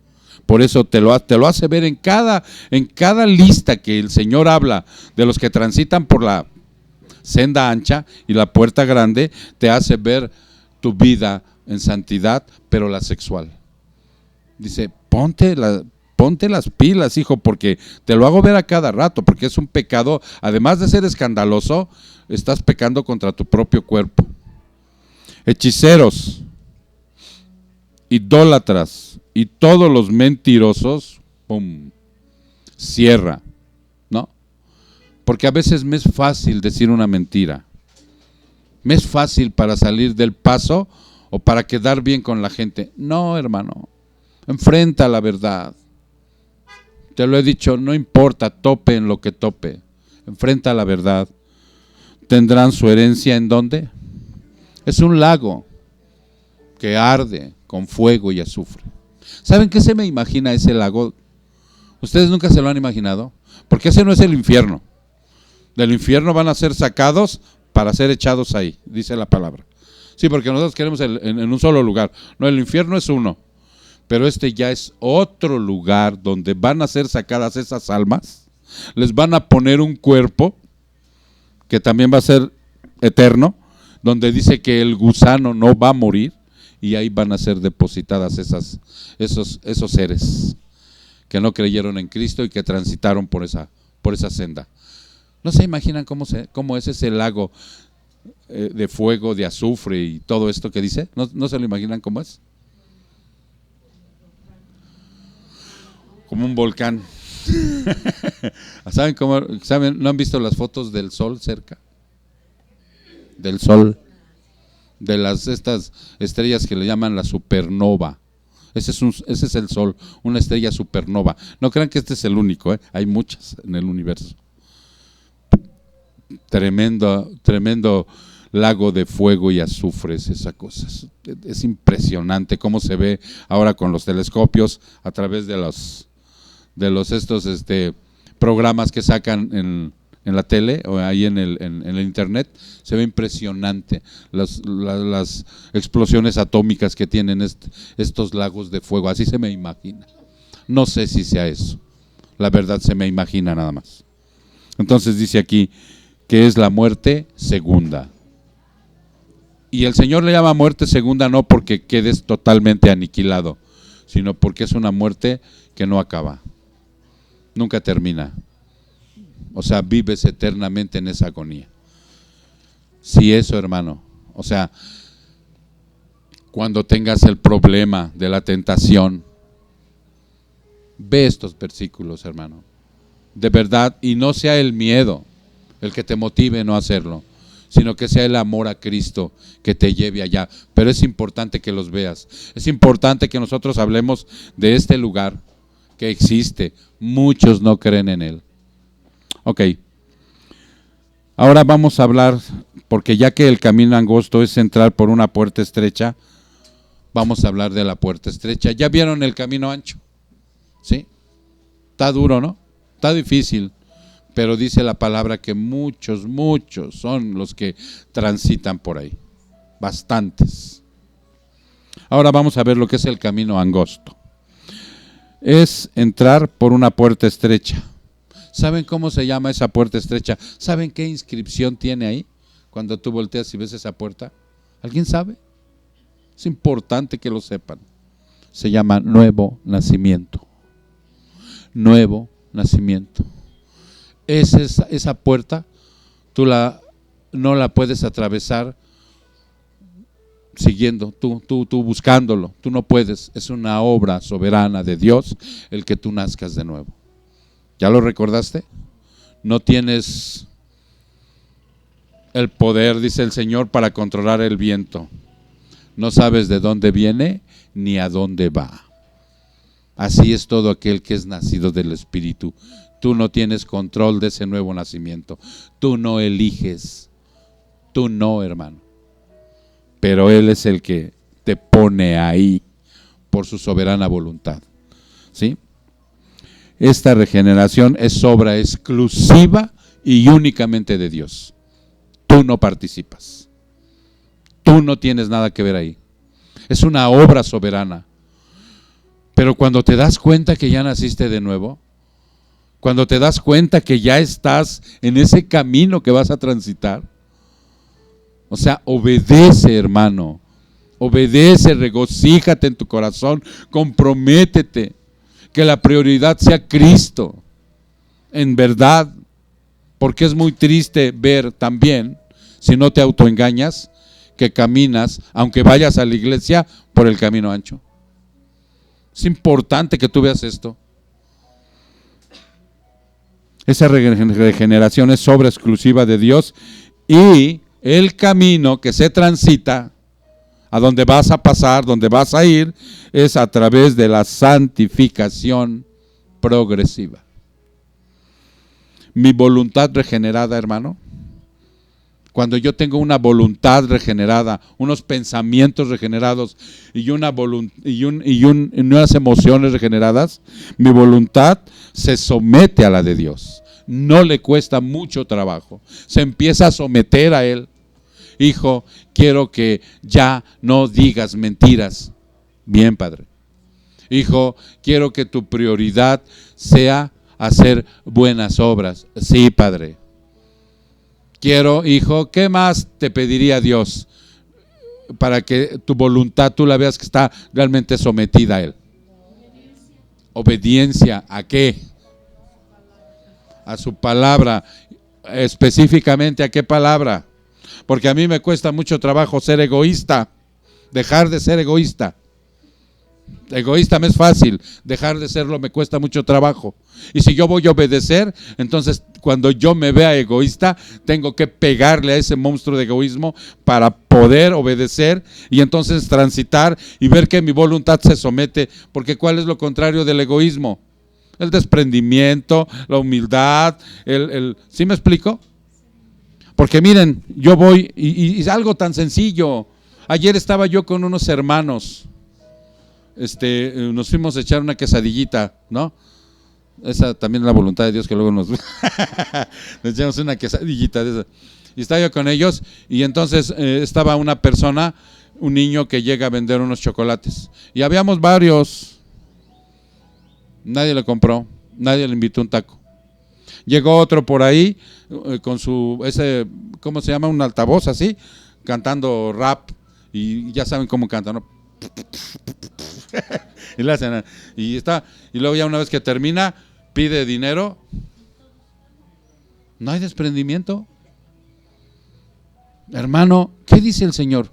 Por eso te lo hace ver en cada lista que el Señor habla de los que transitan por la senda ancha y la puerta grande, te hace ver tu vida en santidad, pero la sexual. Dice, ponte las pilas, hijo, porque te lo hago ver a cada rato, porque es un pecado, además de ser escandaloso, estás pecando contra tu propio cuerpo. Hechiceros, idólatras y todos los mentirosos, ¡pum!, cierra, ¿no? Porque a veces me es fácil decir una mentira, me es fácil para salir del paso o para quedar bien con la gente. No, hermano, enfrenta la verdad. Te lo he dicho, no importa, tope en lo que tope, enfrenta la verdad. ¿Tendrán su herencia en dónde? Es un lago que arde con fuego y azufre. ¿Saben qué se me imagina ese lago? ¿Ustedes nunca se lo han imaginado? Porque ese no es el infierno. Del infierno van a ser sacados para ser echados ahí, dice la palabra. Sí, porque nosotros queremos en un solo lugar. No, el infierno es uno. Pero ya es otro lugar donde van a ser sacadas esas almas, les van a poner un cuerpo que también va a ser eterno, donde dice que el gusano no va a morir, y ahí van a ser depositadas esos seres que no creyeron en Cristo y que transitaron por esa senda. ¿No se imaginan cómo es ese lago de fuego, de azufre y todo esto que dice? ¿No se lo imaginan cómo es? Como un volcán. ¿Saben? ¿No han visto las fotos del sol cerca? Del sol. De estas estrellas que le llaman la supernova. Ese es el sol, una estrella supernova. No crean que este es el único, hay muchas en el universo. Tremendo lago de fuego y azufre es esa cosa. Es impresionante cómo se ve ahora con los telescopios a través de los programas que sacan en la tele o ahí en el internet, se ve impresionante las explosiones atómicas que tienen estos lagos de fuego, así se me imagina. No sé si sea eso, la verdad se me imagina nada más. Entonces dice aquí que es la muerte segunda. Y el Señor le llama muerte segunda no porque quedes totalmente aniquilado, sino porque es una muerte que no acaba, nunca termina. O sea, vives eternamente en esa agonía. Sí, eso, hermano. O sea, cuando tengas el problema de la tentación, ve estos versículos, hermano. De verdad, y no sea el miedo el que te motive a no hacerlo, sino que sea el amor a Cristo que te lleve allá. Pero es importante que los veas. Es importante que nosotros hablemos de este lugar que existe. Muchos no creen en él. Ok. Ahora vamos a hablar, porque ya que el camino angosto es entrar por una puerta estrecha, vamos a hablar de la puerta estrecha. ¿Ya vieron el camino ancho? ¿Sí? Está duro, ¿no? Está difícil. Pero dice la palabra que muchos son los que transitan por ahí. Bastantes. Ahora vamos a ver lo que es el camino angosto. Es entrar por una puerta estrecha. ¿Saben cómo se llama esa puerta estrecha? ¿Saben qué inscripción tiene ahí? Cuando tú volteas y ves esa puerta. ¿Alguien sabe? Es importante que lo sepan. Se llama nuevo nacimiento. Nuevo nacimiento. Esa puerta, tú no la puedes atravesar siguiendo, tú buscándolo, tú no puedes. Es una obra soberana de Dios el que tú nazcas de nuevo. ¿Ya lo recordaste? No tienes el poder, dice el Señor, para controlar el viento. No sabes de dónde viene ni a dónde va. Así es todo aquel que es nacido del Espíritu. Tú no tienes control de ese nuevo nacimiento. Tú no eliges. Tú no, hermano. Pero Él es el que te pone ahí por su soberana voluntad. ¿Sí? Esta regeneración es obra exclusiva y únicamente de Dios. Tú no participas. Tú no tienes nada que ver ahí. Es una obra soberana. Pero cuando te das cuenta que ya naciste de nuevo, cuando te das cuenta que ya estás en ese camino que vas a transitar, o sea, obedece, hermano, obedece, regocíjate en tu corazón, comprométete, que la prioridad sea Cristo, en verdad, porque es muy triste ver también, si no te autoengañas, que caminas, aunque vayas a la iglesia, por el camino ancho. Es importante que tú veas esto. Esa regeneración es obra exclusiva de Dios y el camino que se transita, a donde vas a pasar, donde vas a ir, es a través de la santificación progresiva. Mi voluntad regenerada, hermano, cuando yo tengo una voluntad regenerada, unos pensamientos regenerados y unas emociones regeneradas, mi voluntad se somete a la de Dios. No le cuesta mucho trabajo. Se empieza a someter a Él. Hijo, quiero que ya no digas mentiras. Bien, Padre. Hijo, quiero que tu prioridad sea hacer buenas obras. Sí, Padre. Quiero, hijo, ¿qué más te pediría Dios para que tu voluntad tú la veas que está realmente sometida a Él? Obediencia. ¿A qué? A su palabra. Específicamente, ¿a qué palabra? Porque a mí me cuesta mucho trabajo ser egoísta, dejar de ser egoísta. Egoísta me es fácil, dejar de serlo me cuesta mucho trabajo. Y si yo voy a obedecer, entonces cuando yo me vea egoísta, tengo que pegarle a ese monstruo de egoísmo para poder obedecer y entonces transitar y ver que mi voluntad se somete. Porque ¿cuál es lo contrario del egoísmo? El desprendimiento, la humildad, ¿sí me explico? Porque miren, yo voy y es algo tan sencillo. Ayer estaba yo con unos hermanos. Nos fuimos a echar una quesadillita, ¿no? Esa también es la voluntad de Dios, que luego nos echamos una quesadillita de esa. Y estaba yo con ellos y entonces estaba una persona, un niño que llega a vender unos chocolates. Y habíamos varios. Nadie le compró, nadie le invitó un taco. Llegó otro por ahí con su, ¿cómo se llama? Un altavoz así, cantando rap. Y ya saben cómo cantan, ¿no? Y le hacen, y luego ya una vez que termina, pide dinero. No hay desprendimiento. Hermano, ¿qué dice el Señor?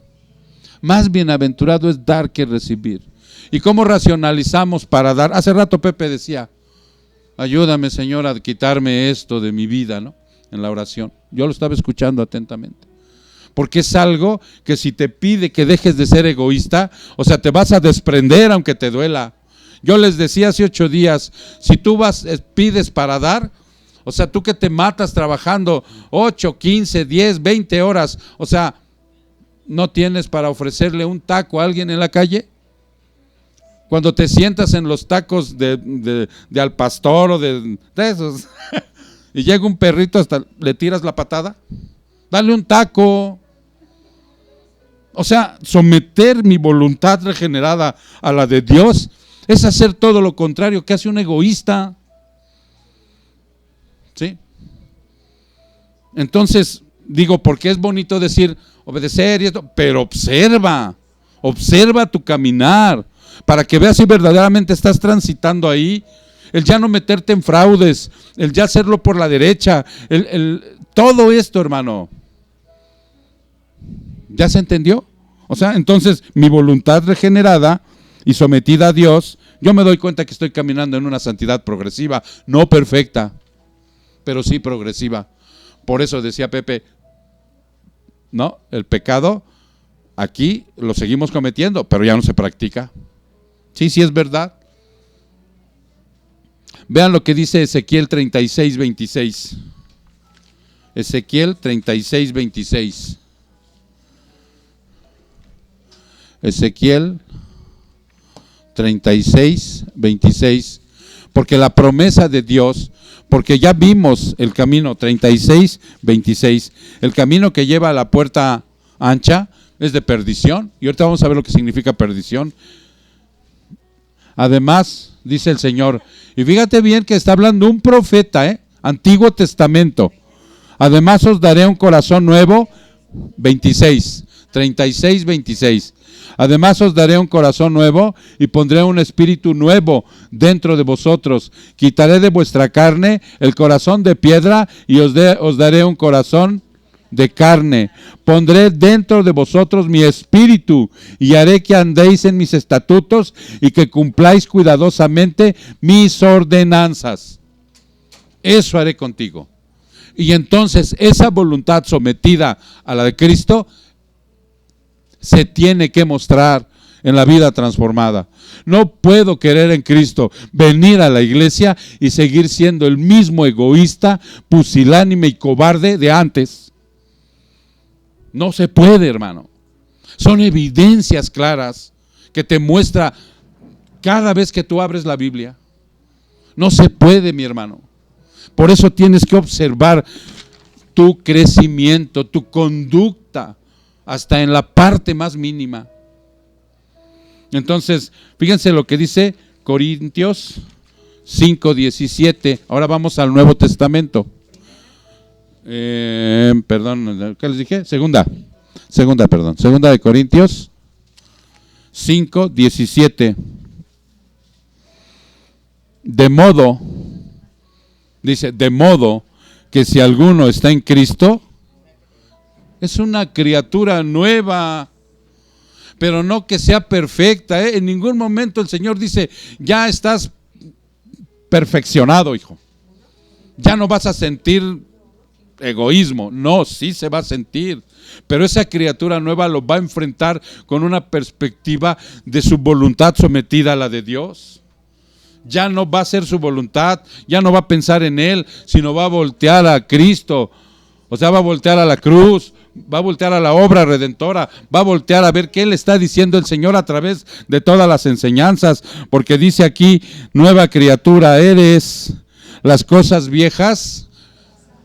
Más bienaventurado es dar que recibir. ¿Y cómo racionalizamos para dar? Hace rato Pepe decía, ayúdame, Señor, a quitarme esto de mi vida, ¿no? En la oración. Yo lo estaba escuchando atentamente. Porque es algo que si te pide que dejes de ser egoísta, o sea, te vas a desprender aunque te duela. Yo les decía hace 8 días, si tú pides para dar, o sea, tú que te matas trabajando 8, 15, 10, 20 horas, o sea, ¿no tienes para ofrecerle un taco a alguien en la calle? Cuando te sientas en los tacos de al pastor o de esos y llega un perrito, hasta le tiras la patada, dale un taco. O sea, someter mi voluntad regenerada a la de Dios es hacer todo lo contrario que hace un egoísta. ¿Sí? Entonces, digo, porque es bonito decir obedecer y esto, pero observa tu caminar para que veas si verdaderamente estás transitando ahí. El ya no meterte en fraudes, el ya hacerlo por la derecha, todo esto, hermano. ¿Ya se entendió? O sea, entonces mi voluntad regenerada y sometida a Dios, yo me doy cuenta que estoy caminando en una santidad progresiva, no perfecta, pero sí progresiva. Por eso decía Pepe, no, el pecado aquí lo seguimos cometiendo, pero ya no se practica. Sí, sí es verdad. Vean lo que dice Ezequiel 36:26. Ezequiel 36:26. Ezequiel 36:26. Porque la promesa de Dios, porque ya vimos el camino 36:26, el camino que lleva a la puerta ancha es de perdición. Y ahorita vamos a ver lo que significa perdición. Además, dice el Señor, y fíjate bien que está hablando un profeta, Antiguo Testamento. Además os daré un corazón nuevo, 36:26. Además os daré un corazón nuevo y pondré un espíritu nuevo dentro de vosotros. Quitaré de vuestra carne el corazón de piedra y os daré un corazón de carne. Pondré dentro de vosotros mi espíritu y haré que andéis en mis estatutos y que cumpláis cuidadosamente mis ordenanzas. Eso haré contigo. Y entonces esa voluntad sometida a la de Cristo se tiene que mostrar en la vida transformada. No puedo querer en Cristo venir a la iglesia y seguir siendo el mismo egoísta, pusilánime y cobarde de antes. No se puede, hermano. Son evidencias claras que te muestra cada vez que tú abres la Biblia. No se puede, mi hermano. Por eso tienes que observar tu crecimiento, tu conducta, hasta en la parte más mínima. Entonces, fíjense lo que dice Corintios 5:17. Ahora vamos al Nuevo Testamento. Perdón, ¿qué les dije? Segunda de Corintios 5:17. De modo que si alguno está en Cristo, es una criatura nueva, pero no que sea perfecta. En ningún momento el Señor dice, ya estás perfeccionado, hijo. Ya no vas a sentir egoísmo. No, sí se va a sentir, pero esa criatura nueva lo va a enfrentar con una perspectiva de su voluntad sometida a la de Dios. Ya no va a ser su voluntad, ya no va a pensar en él, sino va a voltear a Cristo. O sea, va a voltear a la cruz, va a voltear a la obra redentora, va a voltear a ver qué le está diciendo el Señor a través de todas las enseñanzas, porque dice aquí, nueva criatura eres, las cosas viejas,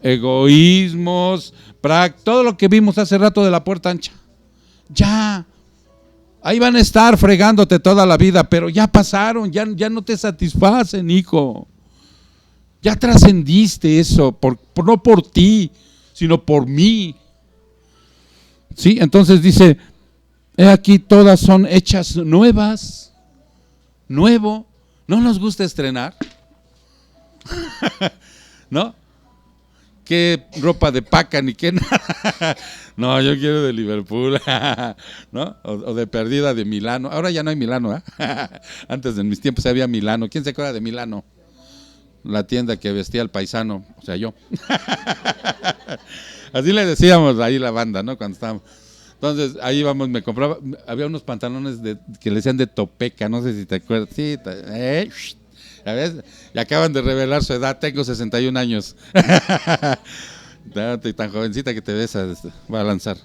egoísmos, todo lo que vimos hace rato de la puerta ancha, ya, ahí van a estar fregándote toda la vida, pero ya pasaron, ya no te satisfacen, hijo, ya trascendiste eso, no por ti, sino por mí. Sí, entonces dice, he aquí todas son hechas nuevas, nuevo, no nos gusta estrenar, ¿no? Qué ropa de paca ni qué nada, no, yo quiero de Liverpool, ¿no? O de perdida de Milano, ahora ya no hay Milano, ¿eh? Antes en mis tiempos había Milano, ¿quién se acuerda de Milano? La tienda que vestía el paisano, o sea, yo. Así le decíamos ahí la banda, ¿no? Cuando estábamos. Entonces, ahí íbamos, me compraba, había unos pantalones que le decían de topeca, no sé si te acuerdas. Sí, ¿sabes? Y acaban de revelar su edad, tengo 61 años. Tan jovencita que te ves, va a lanzar.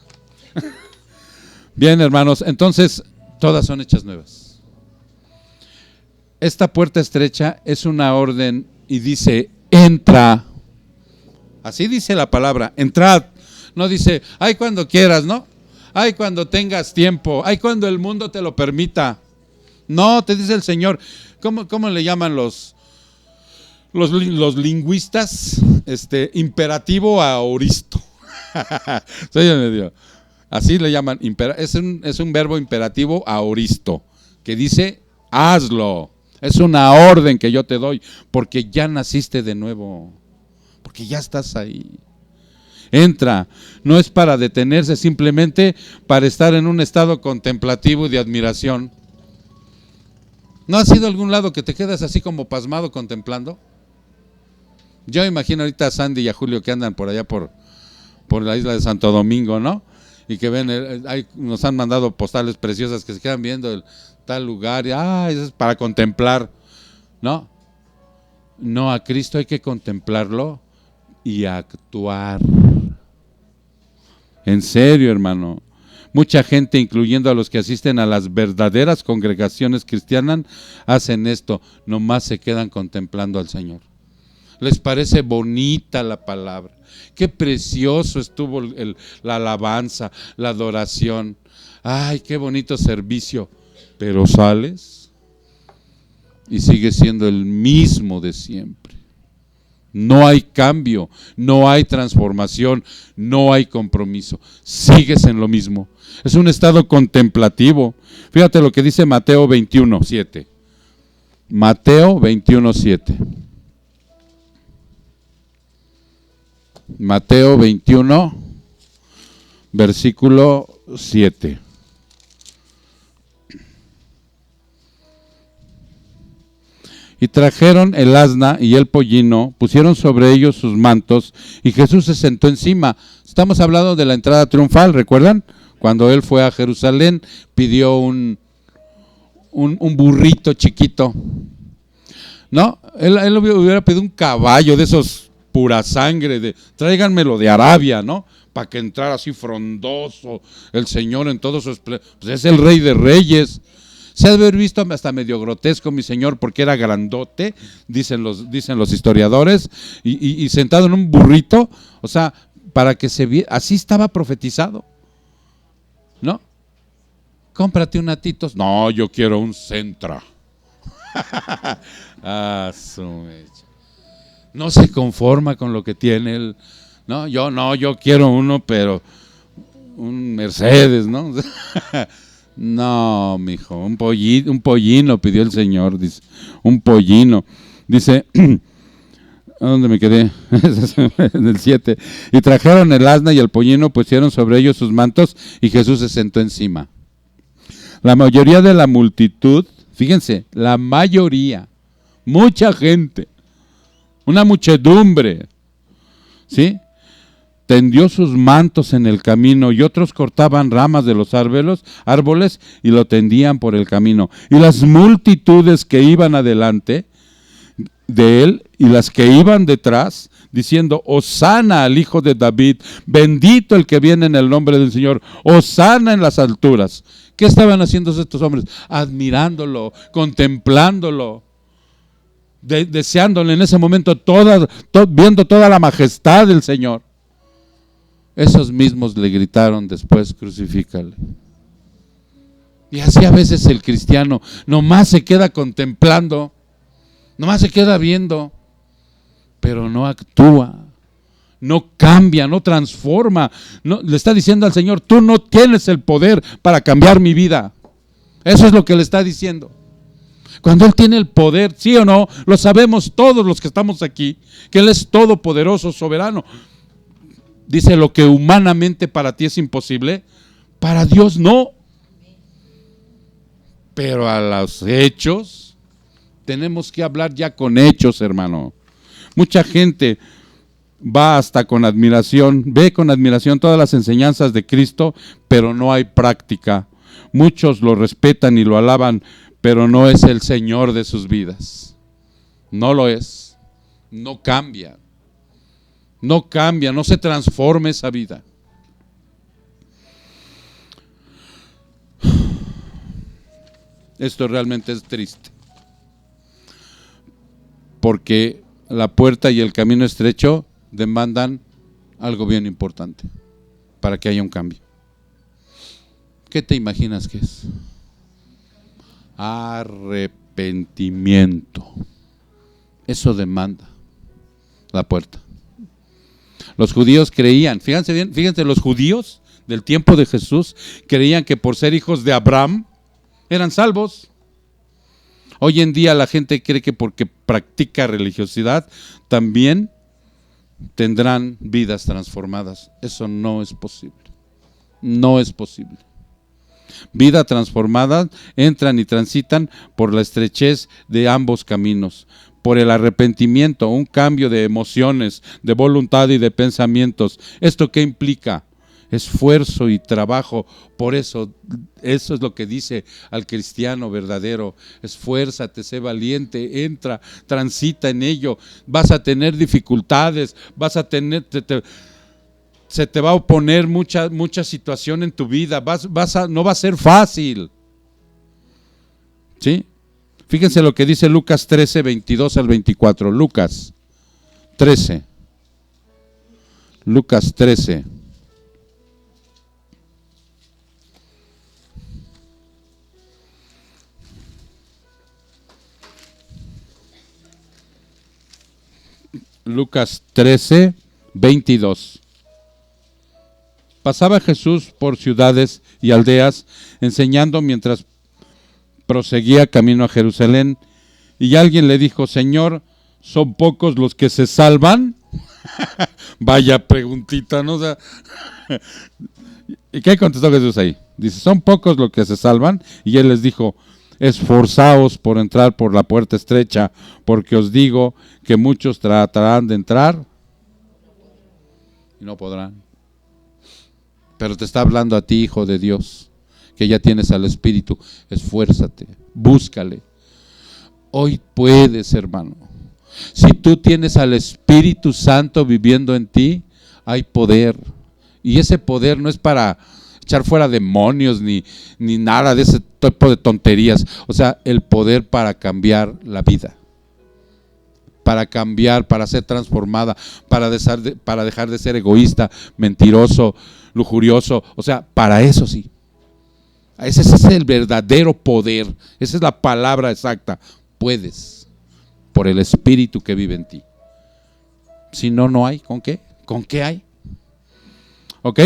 Bien, hermanos, entonces, todas son hechas nuevas. Esta puerta estrecha es una orden y dice, entra. Así dice la palabra, entrad. No dice, ay, cuando quieras, ¿no? Ay, cuando tengas tiempo. Ay, cuando el mundo te lo permita. No, te dice el Señor. ¿Cómo le llaman los lingüistas? Imperativo aoristo. Así le llaman. Es un verbo imperativo aoristo, que dice, hazlo. Es una orden que yo te doy, porque ya naciste de nuevo, porque ya estás ahí. Entra, no es para detenerse, simplemente para estar en un estado contemplativo y de admiración. ¿No has ido a algún lado que te quedas así como pasmado contemplando? Yo imagino ahorita a Sandy y a Julio que andan por allá por la isla de Santo Domingo, ¿no? Y que ven, nos han mandado postales preciosas que se quedan viendo el tal lugar, y eso es para contemplar, ¿no? No, a Cristo hay que contemplarlo y actuar. En serio, hermano. Mucha gente, incluyendo a los que asisten a las verdaderas congregaciones cristianas, hacen esto, nomás se quedan contemplando al Señor. Les parece bonita la palabra. Qué precioso estuvo la alabanza, la adoración. Ay, qué bonito servicio. Pero sales y sigues siendo el mismo de siempre. No hay cambio, no hay transformación, no hay compromiso. Sigues en lo mismo. Es un estado contemplativo. Fíjate lo que dice Mateo 21:7. Mateo 21:7. Mateo 21, versículo 7. Y trajeron el asna y el pollino, pusieron sobre ellos sus mantos, y Jesús se sentó encima. Estamos hablando de la entrada triunfal, ¿recuerdan? Cuando él fue a Jerusalén, pidió un burrito chiquito. ¿No? Él hubiera pedido un caballo de esos pura sangre, tráiganmelo de Arabia, ¿no? Para que entrara así frondoso el Señor en todo su esplendor. Pues es el Rey de Reyes. Se ha de haber visto hasta medio grotesco, mi Señor, porque era grandote, dicen los historiadores, y sentado en un burrito, o sea, para que se viera, así estaba profetizado, ¿no? Cómprate un Atitos. No, yo quiero un Centra. No se conforma con lo que tiene él. No, yo quiero uno, pero un Mercedes, ¿no? No, mijo, un pollino pidió el Señor, dice, un pollino. Dice, ¿a dónde me quedé? En el 7. Y trajeron el asna y el pollino, pusieron sobre ellos sus mantos, y Jesús se sentó encima. La mayoría de la multitud, fíjense, la mayoría, mucha gente, una muchedumbre, ¿sí? Tendió sus mantos en el camino, y otros cortaban ramas de los árboles y lo tendían por el camino. Y las multitudes que iban adelante de él y las que iban detrás diciendo: Hosana al Hijo de David, bendito el que viene en el nombre del Señor, Hosana en las alturas. ¿Qué estaban haciendo estos hombres? Admirándolo, contemplándolo, deseándole en ese momento, viendo toda la majestad del Señor. Esos mismos le gritaron después: crucifícale. Y así a veces el cristiano nomás se queda contemplando, nomás se queda viendo, pero no actúa, no cambia, no transforma. No, le está diciendo al Señor: tú no tienes el poder para cambiar mi vida. Eso es lo que le está diciendo. Cuando Él tiene el poder, sí o no, lo sabemos todos los que estamos aquí, que Él es todopoderoso, soberano. Dice: lo que humanamente para ti es imposible, para Dios no. Pero a los hechos, tenemos que hablar ya con hechos, hermano. Mucha gente va hasta con admiración, ve con admiración todas las enseñanzas de Cristo, pero no hay práctica. Muchos lo respetan y lo alaban, pero no es el Señor de sus vidas. No lo es. No cambia. No cambia, no se transforma esa vida. Esto realmente es triste, porque la puerta y el camino estrecho demandan algo bien importante para que haya un cambio. ¿Qué te imaginas que es? Arrepentimiento. Eso demanda la puerta. Los judíos creían, fíjense bien, fíjense, los judíos del tiempo de Jesús creían que por ser hijos de Abraham eran salvos. Hoy en día la gente cree que porque practica religiosidad también tendrán vidas transformadas. Eso no es posible. No es posible. Vida transformada entran y transitan por la estrechez de ambos caminos, por el arrepentimiento, un cambio de emociones, de voluntad y de pensamientos. ¿Esto qué implica? Esfuerzo y trabajo. Por eso es lo que dice al cristiano verdadero: esfuérzate, sé valiente, entra, transita en ello. Vas a tener dificultades, vas a tener, se te va a oponer mucha situación en tu vida, no va a ser fácil. ¿Sí? Fíjense lo que dice Lucas 13, 22 al 24. Lucas 13. Lucas 13. Lucas 13, 22. Pasaba Jesús por ciudades y aldeas, enseñando mientras proseguía camino a Jerusalén, y alguien le dijo: Señor, ¿son pocos los que se salvan? Vaya preguntita, ¿no? O sea, ¿y qué contestó Jesús ahí? Dice: son pocos los que se salvan, y Él les dijo: esforzaos por entrar por la puerta estrecha, porque os digo que muchos tratarán de entrar y no podrán. Pero te está hablando a ti, hijo de Dios, que ya tienes al Espíritu. Esfuérzate, búscale. Hoy puedes, hermano. Si tú tienes al Espíritu Santo viviendo en ti, hay poder. Y ese poder no es para echar fuera demonios ni nada de ese tipo de tonterías. O sea, el poder para cambiar la vida, para cambiar, para ser transformada, para dejar de ser egoísta, mentiroso, lujurioso. O sea, para eso sí. Ese es el verdadero poder. Esa es la palabra exacta. Puedes, por el Espíritu que vive en ti. Si no, no hay. ¿Con qué? ¿Con qué hay? ¿Ok?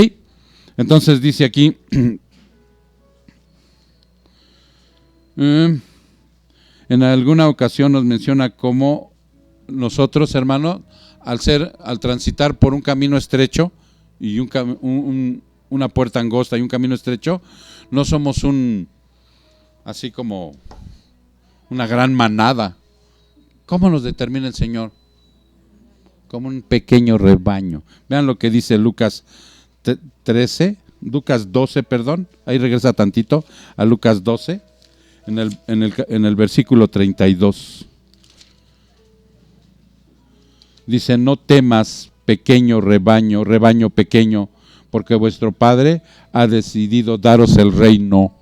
Entonces dice aquí, en alguna ocasión nos menciona cómo nosotros, hermano, al transitar por un camino estrecho y una puerta angosta y un camino estrecho, no somos así como una gran manada. ¿Cómo nos determina el Señor? Como un pequeño rebaño. Vean lo que dice Lucas 12, perdón. Ahí regresa tantito a Lucas 12, en el versículo 32. Dice, no temas, pequeño rebaño, rebaño pequeño, porque vuestro Padre ha decidido daros el reino.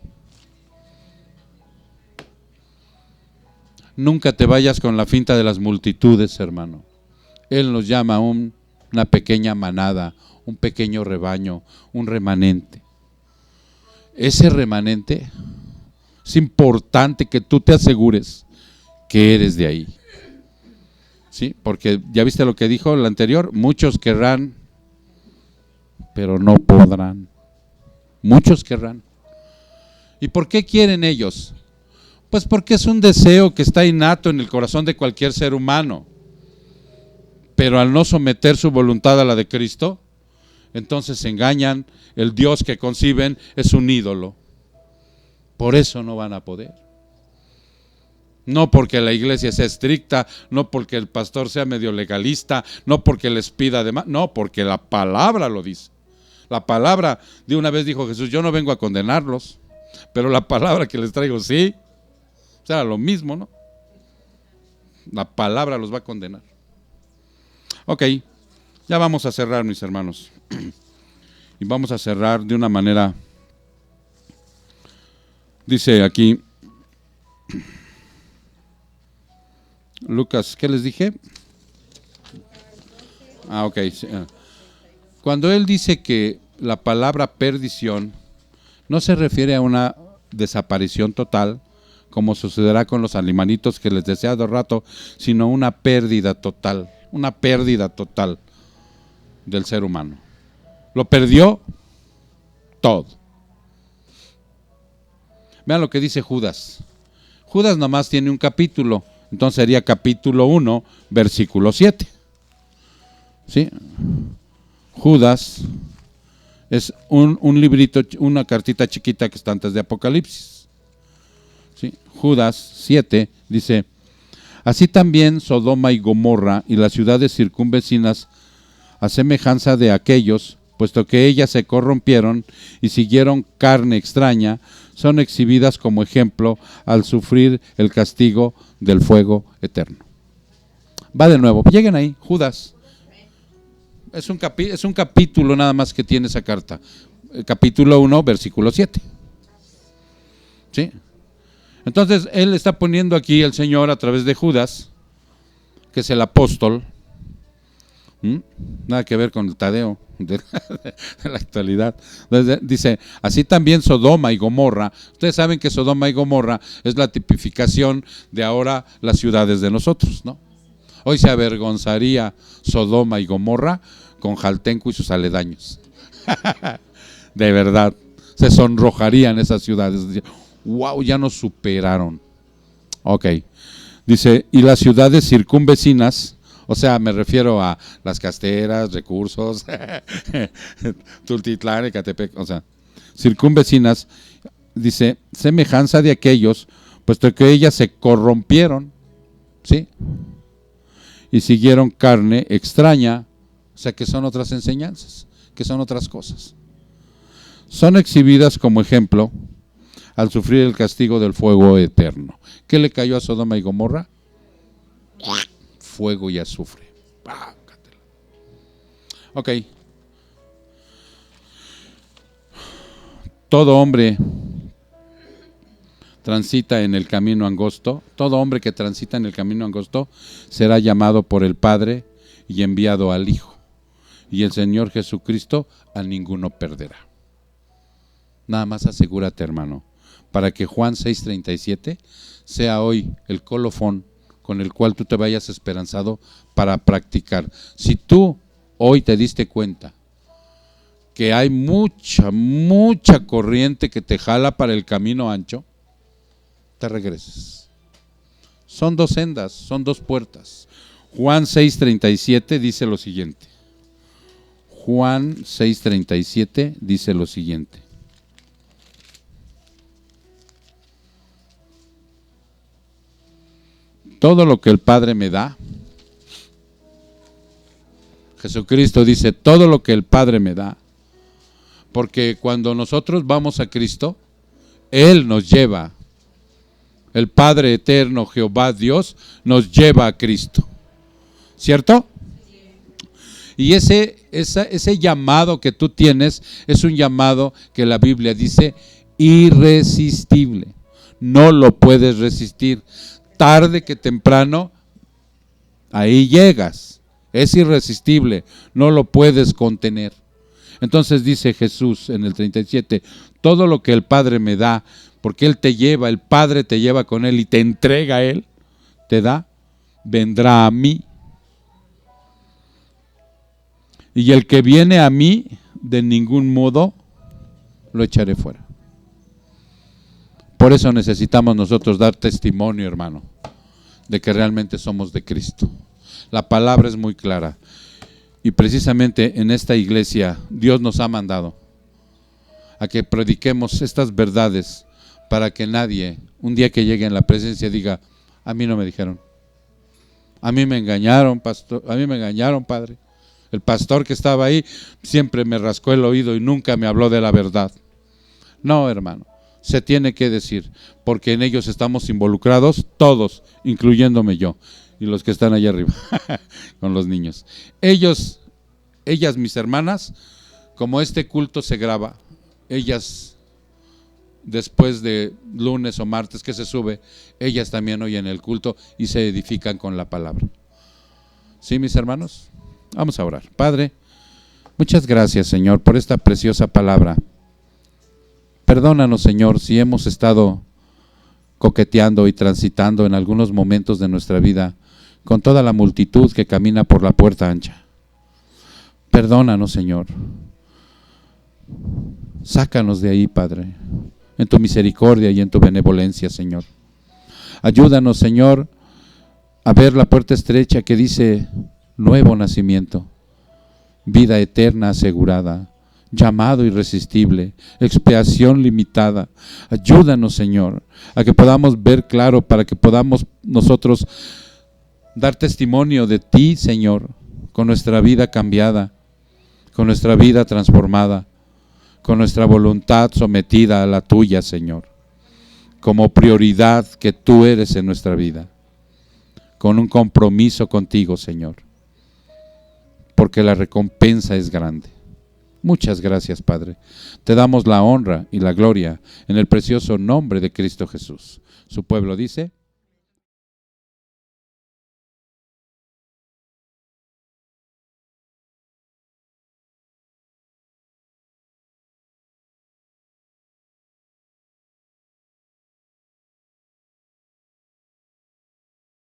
Nunca te vayas con la finta de las multitudes, hermano. Él nos llama una pequeña manada, un pequeño rebaño, un remanente. Ese remanente es importante que tú te asegures que eres de ahí. ¿Sí? Porque ya viste lo que dijo el anterior, muchos querrán, pero no podrán. Muchos querrán. ¿Y por qué quieren ellos? Pues porque es un deseo que está innato en el corazón de cualquier ser humano. Pero al no someter su voluntad a la de Cristo, entonces se engañan, el Dios que conciben es un ídolo. Por eso no van a poder. No porque la iglesia sea estricta, no porque el pastor sea medio legalista, no porque les pida de más, no, porque la palabra lo dice. La palabra, de una vez dijo Jesús, yo no vengo a condenarlos, pero la palabra que les traigo sí. O sea, lo mismo, ¿no? La palabra los va a condenar. Ok, ya vamos a cerrar, mis hermanos. Y vamos a cerrar de una manera, dice aquí, Lucas, ¿qué les dije? Ok. Cuando él dice que la palabra perdición no se refiere a una desaparición total, como sucederá con los animalitos que les decía hace rato, sino una pérdida total del ser humano. Lo perdió todo. Vean lo que dice Judas. Judas nomás tiene un capítulo, entonces sería capítulo 1, versículo 7. ¿Sí? Judas es un librito, una cartita chiquita que está antes de Apocalipsis. ¿Sí? Judas 7 dice, así también Sodoma y Gomorra y las ciudades circunvecinas, a semejanza de aquellos, puesto que ellas se corrompieron y siguieron carne extraña, son exhibidas como ejemplo al sufrir el castigo del fuego eterno. Va de nuevo, lleguen ahí, Judas. Es un capítulo nada más que tiene esa carta. Capítulo 1, versículo 7. ¿Sí? Entonces, él está poniendo aquí el Señor a través de Judas, que es el apóstol. Nada que ver con el Tadeo de la actualidad. Entonces, dice, así también Sodoma y Gomorra. Ustedes saben que Sodoma y Gomorra es la tipificación de ahora las ciudades de nosotros, ¿no? Hoy se avergonzaría Sodoma y Gomorra con Jaltenco y sus aledaños. De verdad, se sonrojarían esas ciudades. Wow, ya nos superaron. Ok. Dice, y las ciudades circunvecinas, o sea, me refiero a las Casteras, Recursos, Tultitlán, Ecatepec, o sea, circunvecinas, dice, semejanza de aquellos, puesto que ellas se corrompieron, ¿sí? Y siguieron carne extraña, o sea, que son otras enseñanzas, que son otras cosas. Son exhibidas como ejemplo al sufrir el castigo del fuego eterno. ¿Qué le cayó a Sodoma y Gomorra? Fuego y azufre. Ok. Todo hombre transita en el camino angosto, todo hombre que transita en el camino angosto será llamado por el Padre y enviado al Hijo. Y el Señor Jesucristo a ninguno perderá. Nada más asegúrate, hermano, para que Juan 6:37 sea hoy el colofón con el cual tú te vayas esperanzado para practicar. Si tú hoy te diste cuenta que hay mucha corriente que te jala para el camino ancho, te regreses. Son dos sendas, son dos puertas. Juan 6:37 dice lo siguiente. Juan 6:37 dice lo siguiente. Todo lo que el Padre me da, Jesucristo dice, todo lo que el Padre me da, porque cuando nosotros vamos a Cristo, Él nos lleva, el Padre eterno, Jehová Dios, nos lleva a Cristo, ¿cierto? Y ese llamado que tú tienes es un llamado que la Biblia dice irresistible. No lo puedes resistir. Tarde que temprano, ahí llegas. Es irresistible, no lo puedes contener. Entonces dice Jesús en el 37, todo lo que el Padre me da, porque Él te lleva, el Padre te lleva con Él y te entrega a Él, te da, vendrá a mí. Y el que viene a mí, de ningún modo lo echaré fuera. Por eso necesitamos nosotros dar testimonio, hermano, de que realmente somos de Cristo. La palabra es muy clara. Y precisamente en esta iglesia Dios nos ha mandado a que prediquemos estas verdades para que nadie, un día que llegue en la presencia, diga, a mí no me dijeron. A mí me engañaron, pastor, a mí me engañaron, padre. El pastor que estaba ahí siempre me rascó el oído y nunca me habló de la verdad. No, hermano, se tiene que decir, porque en ellos estamos involucrados todos, incluyéndome yo y los que están allá arriba con los niños. Ellas, mis hermanas, como este culto se graba, ellas después de lunes o martes que se sube, ellas también oyen el culto y se edifican con la palabra. ¿Sí, mis hermanos? Vamos a orar. Padre, muchas gracias, Señor, por esta preciosa palabra. Perdónanos, Señor, si hemos estado coqueteando y transitando en algunos momentos de nuestra vida con toda la multitud que camina por la puerta ancha. Perdónanos, Señor. Sácanos de ahí, Padre, en tu misericordia y en tu benevolencia, Señor. Ayúdanos, Señor, a ver la puerta estrecha que dice nuevo nacimiento, vida eterna asegurada, llamado irresistible, expiación limitada. Ayúdanos, Señor, a que podamos ver claro, para que podamos nosotros dar testimonio de ti, Señor, con nuestra vida cambiada, con nuestra vida transformada, con nuestra voluntad sometida a la tuya, Señor, como prioridad que tú eres en nuestra vida, con un compromiso contigo, Señor, porque la recompensa es grande. Muchas gracias, Padre. Te damos la honra y la gloria en el precioso nombre de Cristo Jesús. Su pueblo dice...